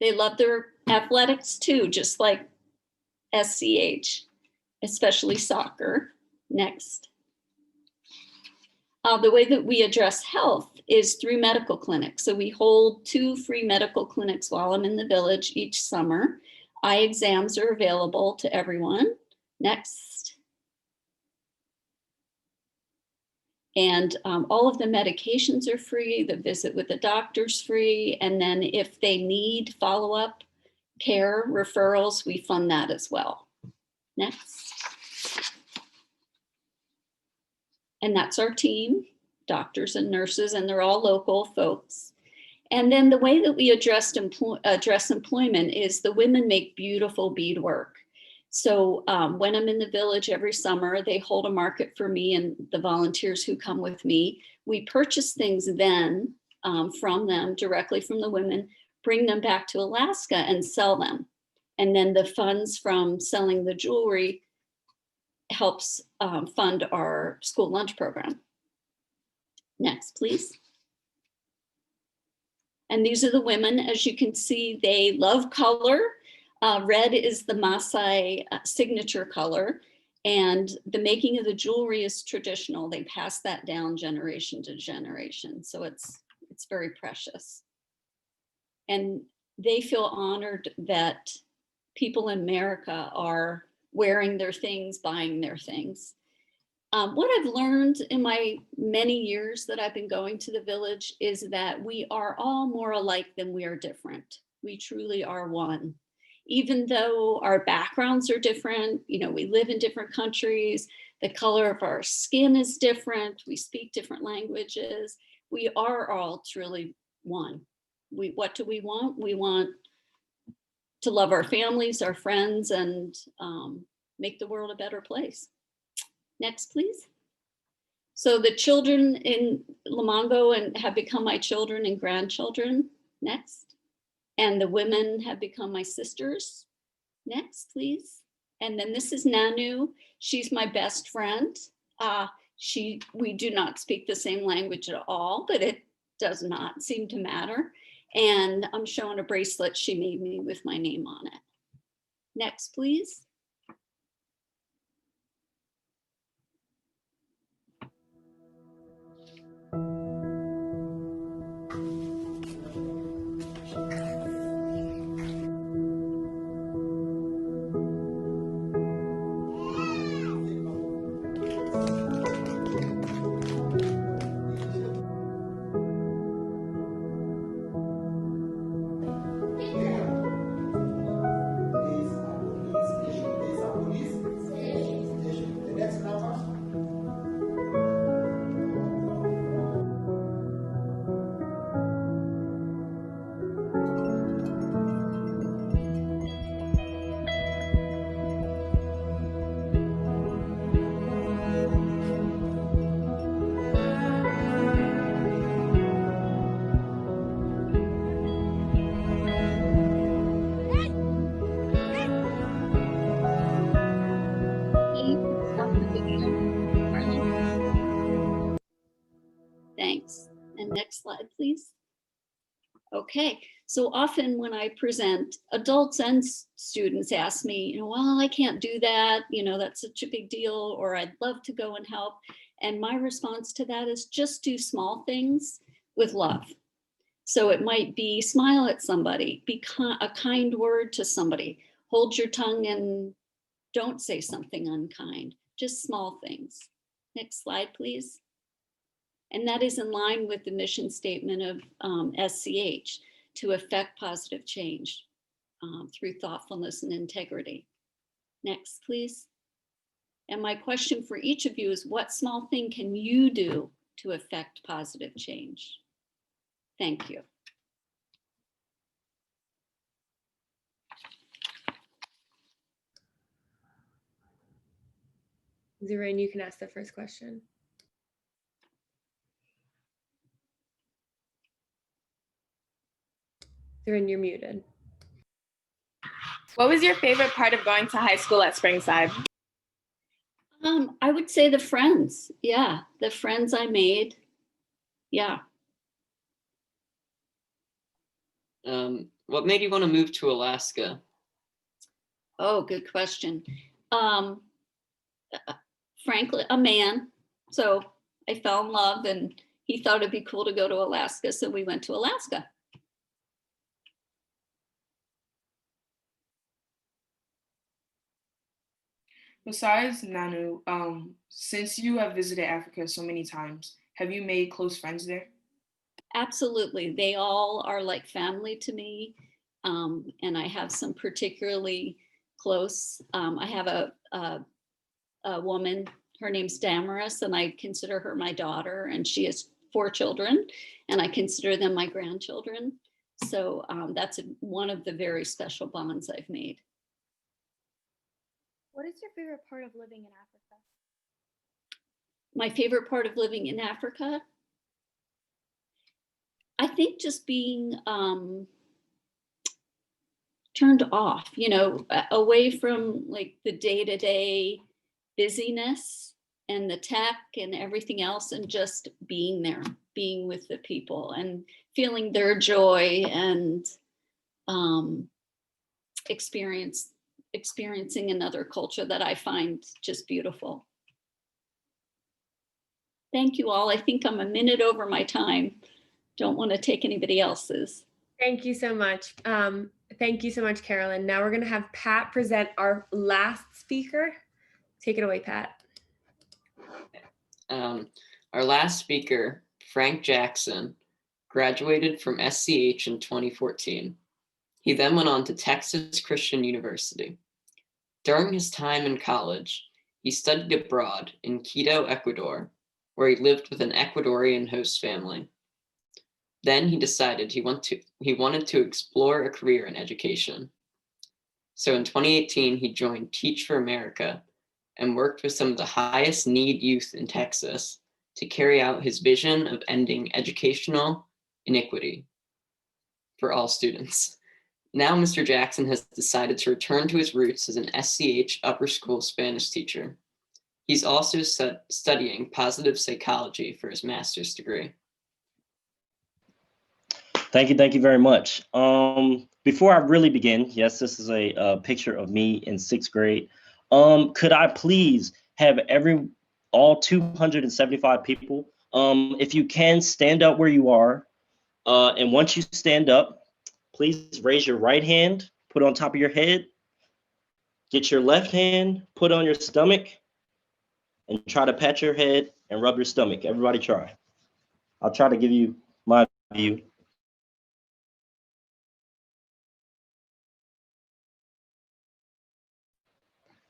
They love their athletics too, just like SCH, especially soccer. Next. The way that we address health is through medical clinics. So we hold 2 free medical clinics while I'm in the village each summer. Eye exams are available to everyone. Next. And all of the medications are free. The visit with the doctor's free. And then if they need follow-up care referrals, we fund that as well. Next. And that's our team, doctors and nurses, and they're all local folks. And then the way that we address employment is the women make beautiful beadwork. So when I'm in the village every summer, they hold a market for me and the volunteers who come with me. We purchase things then from them, directly from the women, bring them back to Alaska and sell them. And then the funds from selling the jewelry helps fund our school lunch program. Next, please. And these are the women. As you can see, they love color. Red is the Maasai signature color. And the making of the jewelry is traditional. They pass that down generation to generation. So it's very precious. And they feel honored that people in America are wearing their things, buying their things. What I've learned in my many years that I've been going to the village is that we are all more alike than we are different. We truly are one. Even though our backgrounds are different, you know, we live in different countries, the color of our skin is different, we speak different languages, we are all truly one. What do we want? We want to love our families, our friends, and make the world a better place. Next, please. So the children in Lamongo and have become my children and grandchildren. Next. And the women have become my sisters. Next, please. And then this is Nanu. She's my best friend. We do not speak the same language at all, but it does not seem to matter. And I'm showing a bracelet she made me with my name on it. Next, please. Thanks. And next slide, please. Okay, so often when I present, adults and students ask me, you know, well, I can't do that, you know, that's such a big deal, or I'd love to go and help. And my response to that is just do small things with love. So it might be smile at somebody, be a kind word to somebody, hold your tongue and don't say something unkind, just small things. Next slide, please. And that is in line with the mission statement of SCH, to affect positive change through thoughtfulness and integrity. Next, please. And my question for each of you is, what small thing can you do to affect positive change? Thank you. Zerain, you can ask the first question. Zerain, you're muted. What was your favorite part of going to high school at Springside? I would say the friends. Yeah, the friends I made. Yeah. What made you want to move to Alaska? Oh, good question. Frankly, a man. So I fell in love and he thought it'd be cool to go to Alaska. So we went to Alaska. Besides Nanu, since you have visited Africa so many times, have you made close friends there? Absolutely. They all are like family to me. And I have some particularly close. I have a woman, her name's Damaris, and I consider her my daughter, and she has 4 children, and I consider them my grandchildren. So that's one of the very special bonds I've made. What is your favorite part of living in Africa? My favorite part of living in Africa? I think just being turned off, you know, away from like the day-to-day busyness and the tech and everything else, and just being there, being with the people and feeling their joy and experiencing another culture that I find just beautiful. Thank you all. I think I'm a minute over my time. Don't want to take anybody else's. Thank you so much. Thank you so much, Carolyn. Now we're going to have Pat present our last speaker. Take it away, Pat. Our last speaker, Frank Jackson, graduated from SCH in 2014. He then went on to Texas Christian University. During his time in college, he studied abroad in Quito, Ecuador, where he lived with an Ecuadorian host family. Then he decided he wanted to explore a career in education. So in 2018, he joined Teach for America and worked with some of the highest need youth in Texas to carry out his vision of ending educational inequity for all students. Now, Mr. Jackson has decided to return to his roots as an SCH upper school Spanish teacher. He's also studying positive psychology for his master's degree. Thank you very much. Before I really begin, yes, this is a picture of me in 6th grade. Could I please have all 275 people, if you can, stand up where you are, and once you stand up, please raise your right hand, put it on top of your head, get your left hand, put on your stomach, and try to pat your head and rub your stomach. Everybody try. I'll try to give you my view.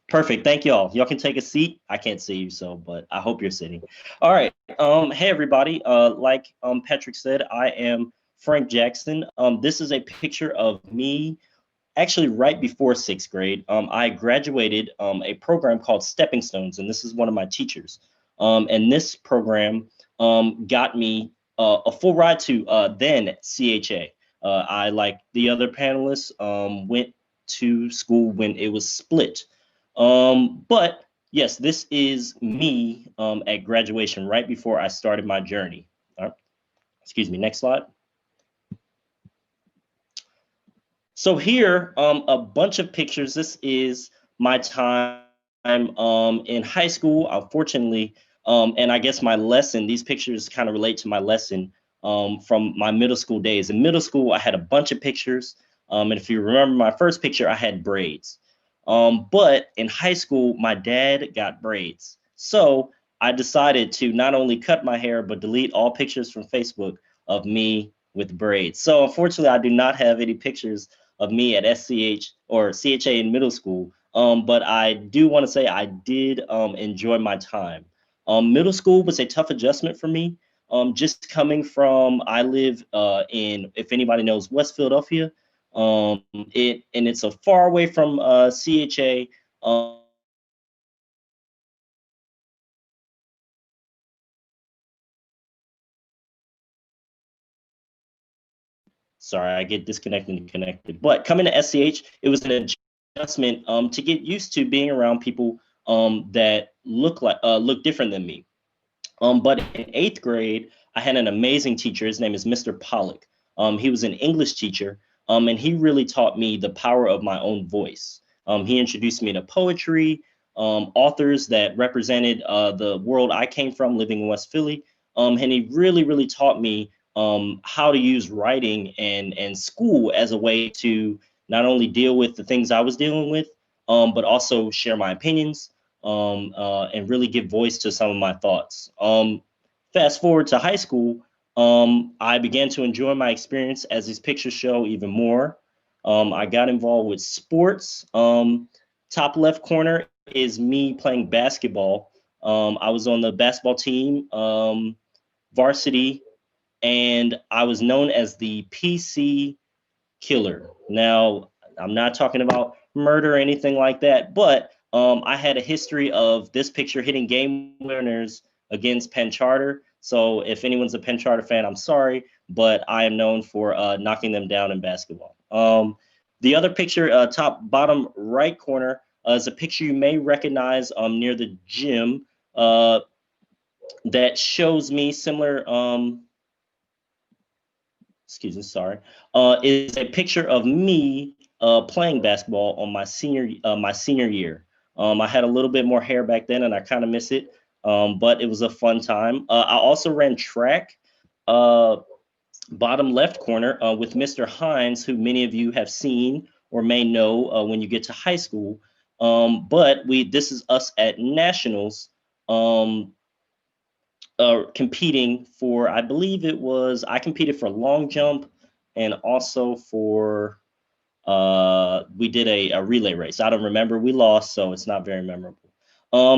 Perfect. Thank y'all. Y'all can take a seat. I can't see you, but I hope you're sitting. All right. Hey everybody. Like Patrick said, I am Frank Jackson. This is a picture of me actually right before 6th grade. I graduated a program called Stepping Stones, and this is one of my teachers. And this program got me a full ride to then CHA. I, like the other panelists, went to school when it was split. But yes, this is me at graduation right before I started my journey. Excuse me, next slide. So here, a bunch of pictures. This is my time in high school, unfortunately, and I guess my lesson, these pictures kind of relate to my lesson from my middle school days. In middle school, I had a bunch of pictures, and if you remember my first picture, I had braids. But in high school, my dad got braids. So I decided to not only cut my hair, but delete all pictures from Facebook of me with braids. So unfortunately, I do not have any pictures of me at SCH or CHA in middle school. But I do want to say I did enjoy my time. Middle school was a tough adjustment for me. Just coming from, I live in, if anybody knows, West Philadelphia. It's a far away from CHA. Sorry, I get disconnected and connected. But coming to SCH, it was an adjustment to get used to being around people that look different than me. But in 8th grade, I had an amazing teacher. His name is Mr. Pollock. He was an English teacher, and he really taught me the power of my own voice. He introduced me to poetry, authors that represented the world I came from, living in West Philly. And he really taught me how to use writing and school as a way to not only deal with the things I was dealing with, but also share my opinions, and really give voice to some of my thoughts. Fast forward to high school, I began to enjoy my experience, as these pictures show, even more. I got involved with sports. Top left corner is me playing basketball. I was on the basketball team, varsity, and I was known as the PC killer. Now, I'm not talking about murder or anything like that, but I had a history of this picture hitting game winners against Penn Charter. So if anyone's a Penn Charter fan, I'm sorry, but I am known for knocking them down in basketball. The other picture, top bottom right corner, is a picture you may recognize near the gym that shows me similar, excuse me, sorry, is a picture of me playing basketball on my senior year. I had a little bit more hair back then, and I kind of miss it, but it was a fun time. I also ran track, bottom left corner, with Mr. Hines, who many of you have seen or may know when you get to high school. But this is us at nationals. competing for, I believe it was, I competed for long jump and also for, we did a relay race. I don't remember, we lost, so it's not very memorable.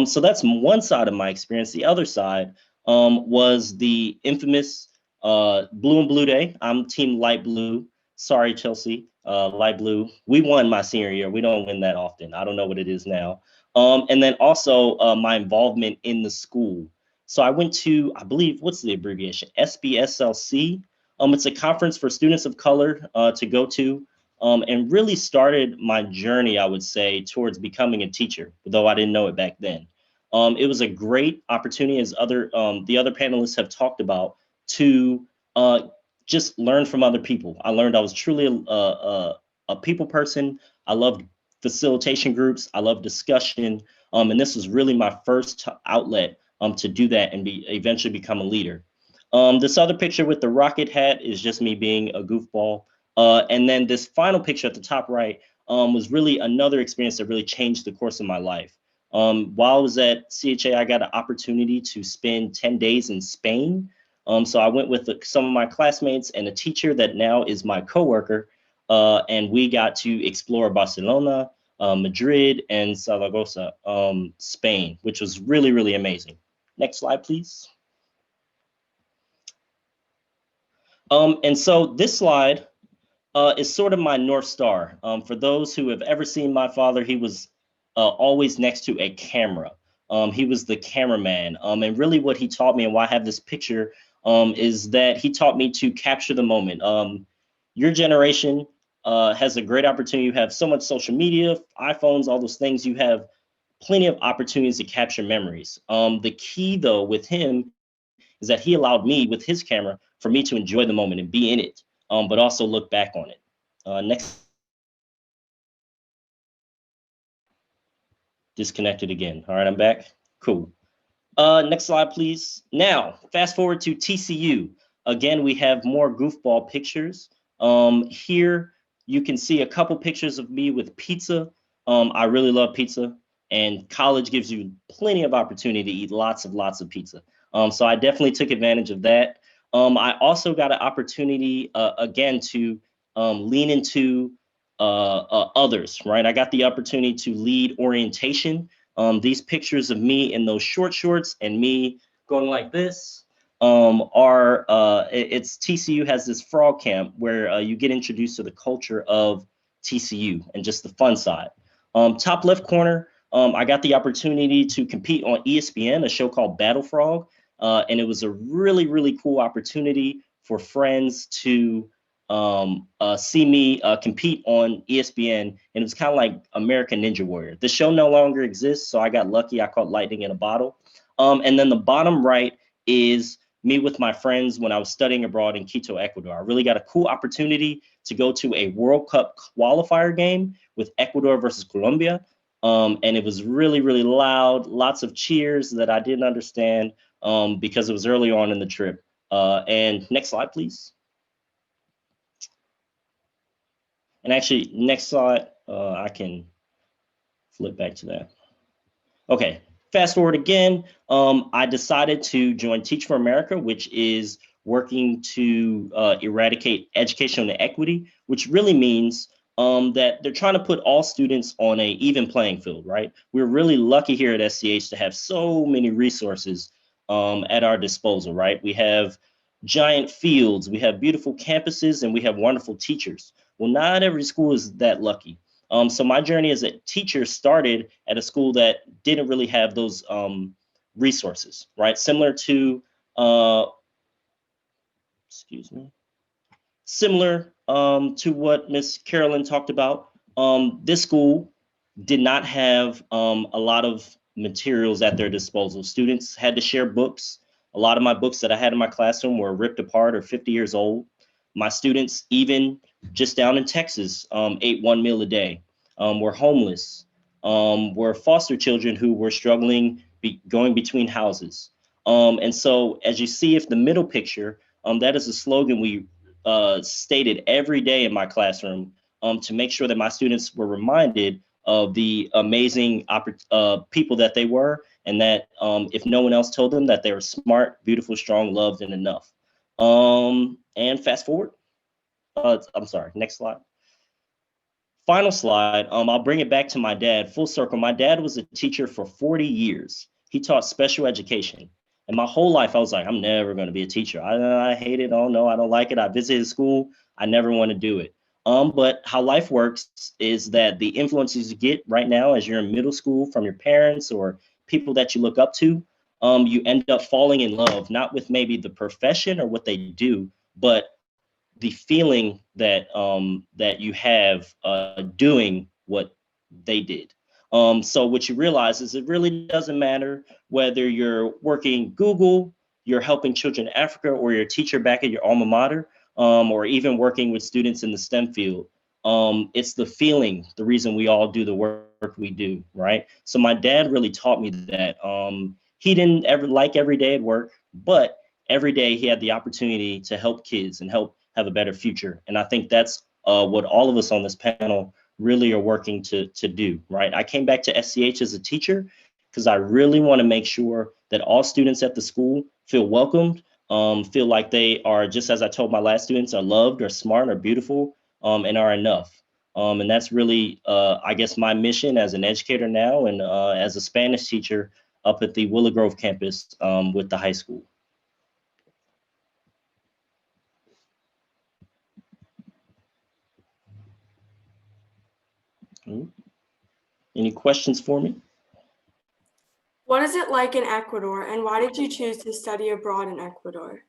So that's one side of my experience. The other side was the infamous Blue and Blue Day. I'm team light blue. Sorry, Chelsey, light blue. We won my senior year. We don't win that often. I don't know what it is now. And then also my involvement in the school. So I went to, I believe, what's the abbreviation? SBSLC. It's a conference for students of color to go to. And really started my journey, I would say, towards becoming a teacher, though I didn't know it back then. It was a great opportunity, as the other panelists have talked about, to just learn from other people. I learned I was truly a people person. I loved facilitation groups. I loved discussion. And this was really my first outlet to do that and eventually become a leader. This other picture with the rocket hat is just me being a goofball. And then this final picture at the top right was really another experience that really changed the course of my life. While I was at CHA, I got an opportunity to spend 10 days in Spain. So I went with some of my classmates and a teacher that now is my coworker, and we got to explore Barcelona, Madrid, and Zaragoza, Spain, which was really, really amazing. Next slide, please. And so this slide is sort of my North Star. For those who have ever seen my father, he was always next to a camera. He was the cameraman. And really what he taught me, and why I have this picture, is that he taught me to capture the moment. Your generation has a great opportunity. You have so much social media, iPhones, all those things. You have plenty of opportunities to capture memories. The key, though, with him is that he allowed me, with his camera, for me to enjoy the moment and be in it, but also look back on it. Next. Disconnected again. All right, I'm back. Cool. Next slide, please. Now, fast forward to TCU. Again, we have more goofball pictures. Here, you can see a couple pictures of me with pizza. I really love pizza, and college gives you plenty of opportunity to eat lots of pizza. So I definitely took advantage of that. I also got an opportunity, again, to lean into others, right? I got the opportunity to lead orientation. These pictures of me in those short shorts and me going like this it's TCU has this frog camp where you get introduced to the culture of TCU and just the fun side. Top left corner, I got the opportunity to compete on ESPN, a show called Battle Frog. And it was a really, really cool opportunity for friends to see me compete on ESPN, and it was kind of like American Ninja Warrior. The show no longer exists, so I got lucky. I caught lightning in a bottle. And then the bottom right is me with my friends when I was studying abroad in Quito, Ecuador. I really got a cool opportunity to go to a World Cup qualifier game with Ecuador versus Colombia. And it was really, really loud, lots of cheers that I didn't understand because it was early on in the trip. And next slide, please. And actually, next slide, I can flip back to that. Okay, fast forward again. I decided to join Teach for America, which is working to eradicate educational inequity, which really means that they're trying to put all students on an even playing field, right? We're really lucky here at SCH to have so many resources at our disposal, right? We have giant fields, we have beautiful campuses, and we have wonderful teachers. Well, not every school is that lucky. So my journey as a teacher started at a school that didn't really have those resources, right? Similar to, similar to what Miss Carolyn talked about. This school did not have a lot of materials at their disposal. Students had to share books. A lot of my books that I had in my classroom were ripped apart or 50 years old. My students, even just down in Texas, ate one meal a day, were homeless, were foster children who were struggling going between houses. And so as you see, if the middle picture, that is a slogan we stated every day in my classroom to make sure that my students were reminded of the amazing people that they were and that if no one else told them, that they were smart, beautiful, strong, loved, and enough. And fast forward. I'm sorry, next slide. Final slide. I'll bring it back to my dad, full circle. My dad was a teacher for 40 years. He taught special education. And my whole life, I was like, I'm never going to be a teacher. I hate it. Oh, no, I don't like it. I visited school. I never want to do it. But how life works is that the influences you get right now as you're in middle school from your parents or people that you look up to, you end up falling in love, not with maybe the profession or what they do, but the feeling that that you have doing what they did. So what you realize is it really doesn't matter whether you're working Google, you're helping children in Africa, or you're a teacher back at your alma mater, or even working with students in the STEM field. It's the feeling, the reason we all do the work we do, right? So my dad really taught me that. He didn't ever like every day at work, but every day he had the opportunity to help kids and help have a better future. And I think that's what all of us on this panel really are working to do, right? I came back to SCH as a teacher because I really want to make sure that all students at the school feel welcomed, feel like they are, just as I told my last students, are loved, are smart, are beautiful, and are enough. And that's really, I guess, my mission as an educator now and as a Spanish teacher up at the Willow Grove campus with the high school. Any questions for me? What is it like in Ecuador, and why did you choose to study abroad in Ecuador?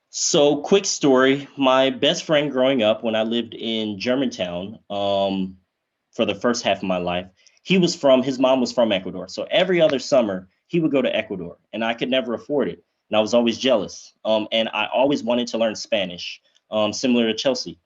So, quick story. My best friend growing up when I lived in Germantown for the first half of my life, his mom was from Ecuador. So every other summer, he would go to Ecuador, and I could never afford it. And I was always jealous. And I always wanted to learn Spanish, similar to Chelsey.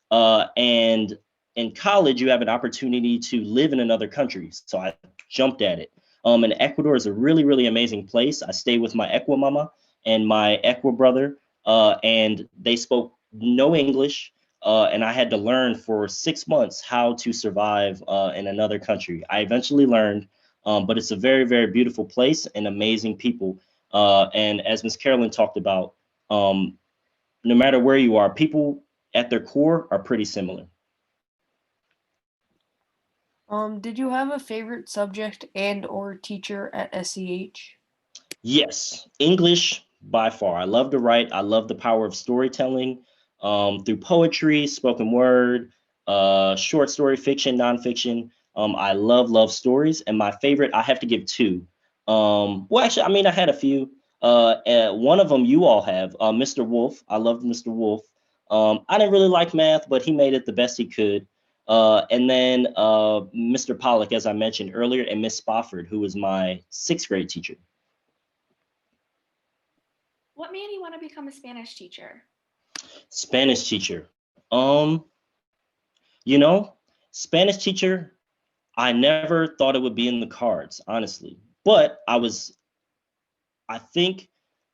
And in college, you have an opportunity to live in another country. So I jumped at it. And Ecuador is a really, really amazing place. I stayed with my Equa mama and my Equa brother, and they spoke no English. And I had to learn for 6 months how to survive in another country. I eventually learned, but it's a very, very beautiful place and amazing people. And as Ms. Carolyn talked about, no matter where you are, people at their core are pretty similar. Did you have a favorite subject and or teacher at SCH? Yes, English by far. I love to write. I love the power of storytelling through poetry, spoken word, short story, fiction, nonfiction. I love stories. And my favorite, I have to give two. Well, actually, I mean, I had a few. One of them you all have, Mr. Wolf. I loved Mr. Wolf. I didn't really like math, but he made it the best he could. And then Mr. Pollock, as I mentioned earlier, and Miss Spofford, who was my 6th grade teacher. What made you want to become a Spanish teacher? Spanish teacher. You know, Spanish teacher, I never thought it would be in the cards, honestly. But I think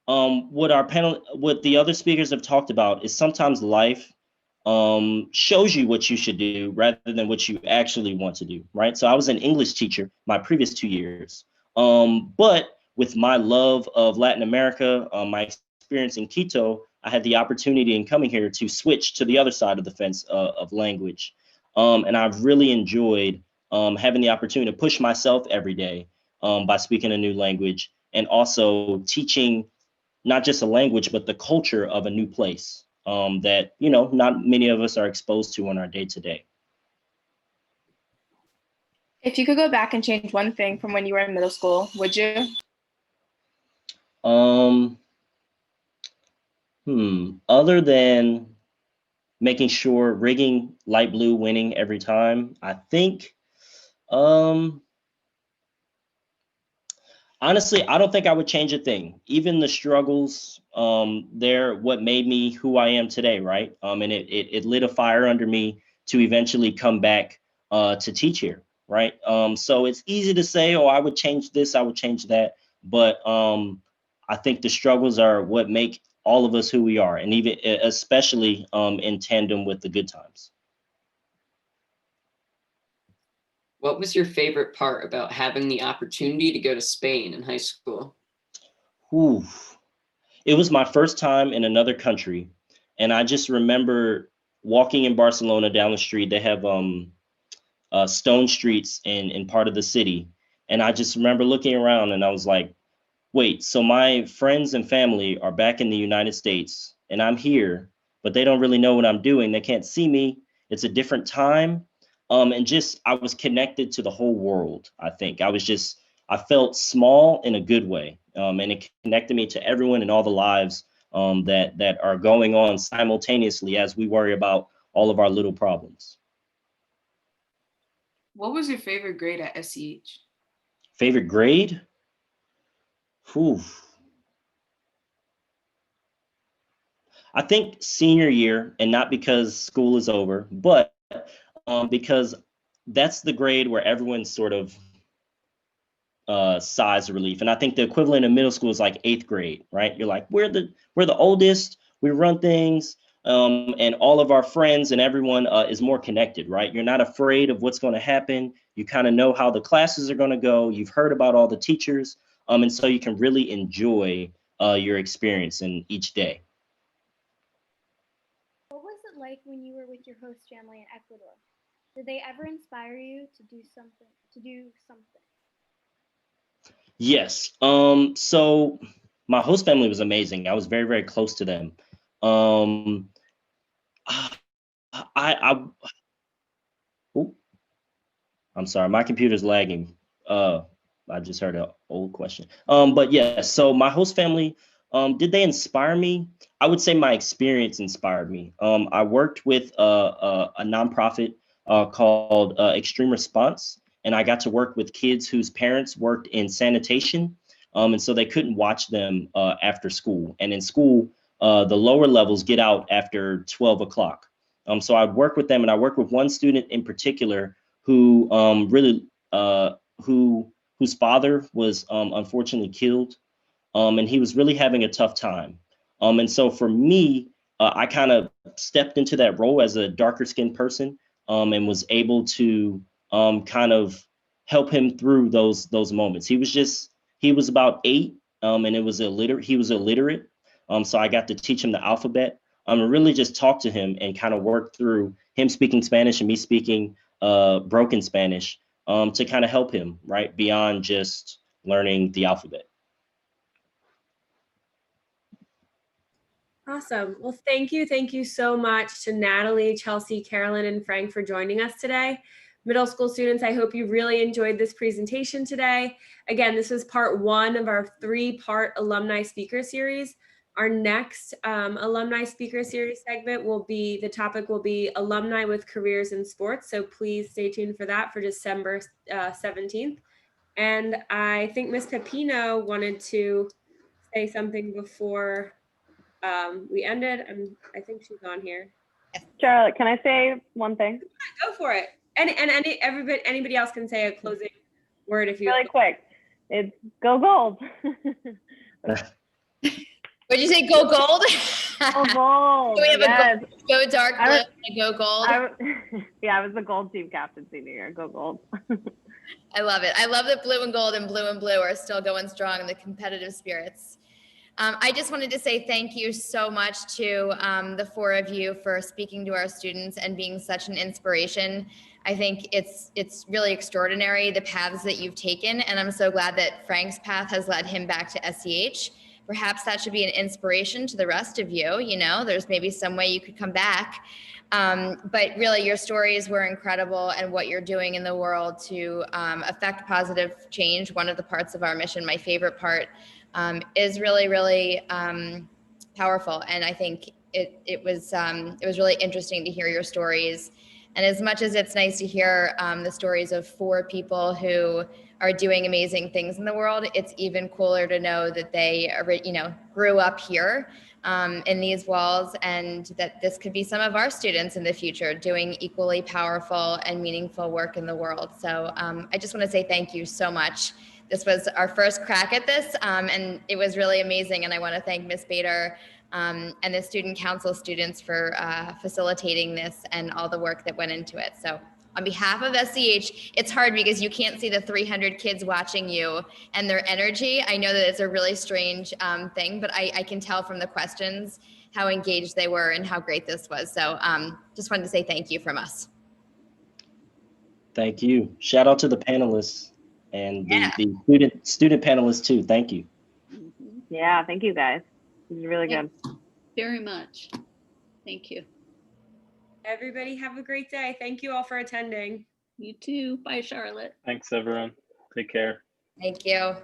what the other speakers have talked about is sometimes life shows you what you should do rather than what you actually want to do, right? So I was an English teacher my previous 2 years. But with my love of Latin America, my experience in Quito, I had the opportunity in coming here to switch to the other side of the fence of language. And I've really enjoyed having the opportunity to push myself every day by speaking a new language and also teaching not just a language, but the culture of a new place that, you know, not many of us are exposed to on our day to day. If you could go back and change one thing from when you were in middle school, would you? Other than making sure rigging light blue winning every time, I think, honestly, I don't think I would change a thing. Even the struggles, they're what made me who I am today, right? And it lit a fire under me to eventually come back to teach here, right? So it's easy to say, oh, I would change this, I would change that. But I think the struggles are what make all of us who we are, and even especially in tandem with the good times. What was your favorite part about having the opportunity to go to Spain in high school? Ooh. It was my first time in another country, and I just remember walking in Barcelona down the street. They have stone streets in part of the city, and I just remember looking around, and I was like, "Wait, so my friends and family are back in the United States, and I'm here, but they don't really know what I'm doing. They can't see me. It's a different time." And just I was connected to the whole world. I think I felt small in a good way, and it connected me to everyone and all the lives that are going on simultaneously as we worry about all of our little problems. What was your favorite grade at SCH? Favorite grade? Whew. I think senior year, and not because school is over, but because that's the grade where everyone's sort of sighs of relief. And I think the equivalent in middle school is like 8th grade, right? You're like, we're the oldest, we run things, and all of our friends and everyone is more connected, right? You're not afraid of what's going to happen. You kind of know how the classes are going to go. You've heard about all the teachers, and so you can really enjoy your experience in each day. What was it like when you were with your host family in Ecuador? Did they ever inspire you to do something? Yes. So my host family was amazing. I was very, very close to them. Um, I oh, I'm sorry, my computer's lagging. I just heard an old question. But yeah, so my host family, did they inspire me? I would say my experience inspired me. I worked with a nonprofit called Extreme Response, and I got to work with kids whose parents worked in sanitation, and so they couldn't watch them after school. And in school, the lower levels get out after 12 o'clock. So I'd work with them, and I worked with one student in particular who really whose father was unfortunately killed, and he was really having a tough time. And so for me, I kind of stepped into that role as a darker skinned person, and was able to kind of help him through those moments. He was about 8, and he was illiterate. So I got to teach him the alphabet. And really just talk to him and kind of work through him speaking Spanish and me speaking broken Spanish, to kind of help him, right, beyond just learning the alphabet. Awesome. Well, thank you. Thank you so much to Natalie, Chelsey, Carolyn, and Frank for joining us today. Middle school students, I hope you really enjoyed this presentation today. Again, this was part 1 of our 3-part alumni speaker series. Our next alumni speaker series segment the topic will be alumni with careers in sports. So please stay tuned for that for December 17th. And I think Miss Pepino wanted to say something before we ended. I think she's on here. Charlotte, can I say one thing? Go for it. And anybody else can say a closing word if you really quick. It's go gold. Would you say go gold? Go gold. So we have yes. a go dark blue and go gold. I was the gold team captain senior year. Go gold. I love it. I love that blue and gold and blue are still going strong in the competitive spirits. I just wanted to say thank you so much to the 4 of you for speaking to our students and being such an inspiration. I think it's really extraordinary, the paths that you've taken, and I'm so glad that Frank's path has led him back to SCH. Perhaps that should be an inspiration to the rest of you. You know, there's maybe some way you could come back. But really, your stories were incredible, and what you're doing in the world to affect positive change. One of the parts of our mission, my favorite part, is really, really powerful. And I think it was really interesting to hear your stories. And as much as it's nice to hear the stories of 4 people who are doing amazing things in the world, it's even cooler to know that they grew up here in these walls, and that this could be some of our students in the future doing equally powerful and meaningful work in the world. So I just want to say thank you so much. This was our first crack at this, and it was really amazing. And I want to thank Ms. Bader and the student council students for facilitating this and all the work that went into it. So on behalf of SCH, it's hard because you can't see the 300 kids watching you and their energy. I know that it's a really strange thing, but I can tell from the questions how engaged they were and how great this was. So just wanted to say thank you from us. Thank you. Shout out to the panelists and the student panelists too. Thank you. Yeah, thank you guys. This is really good. Very much. Thank you. Everybody have a great day. Thank you all for attending. You too. Bye, Charlotte. Thanks, everyone. Take care. Thank you.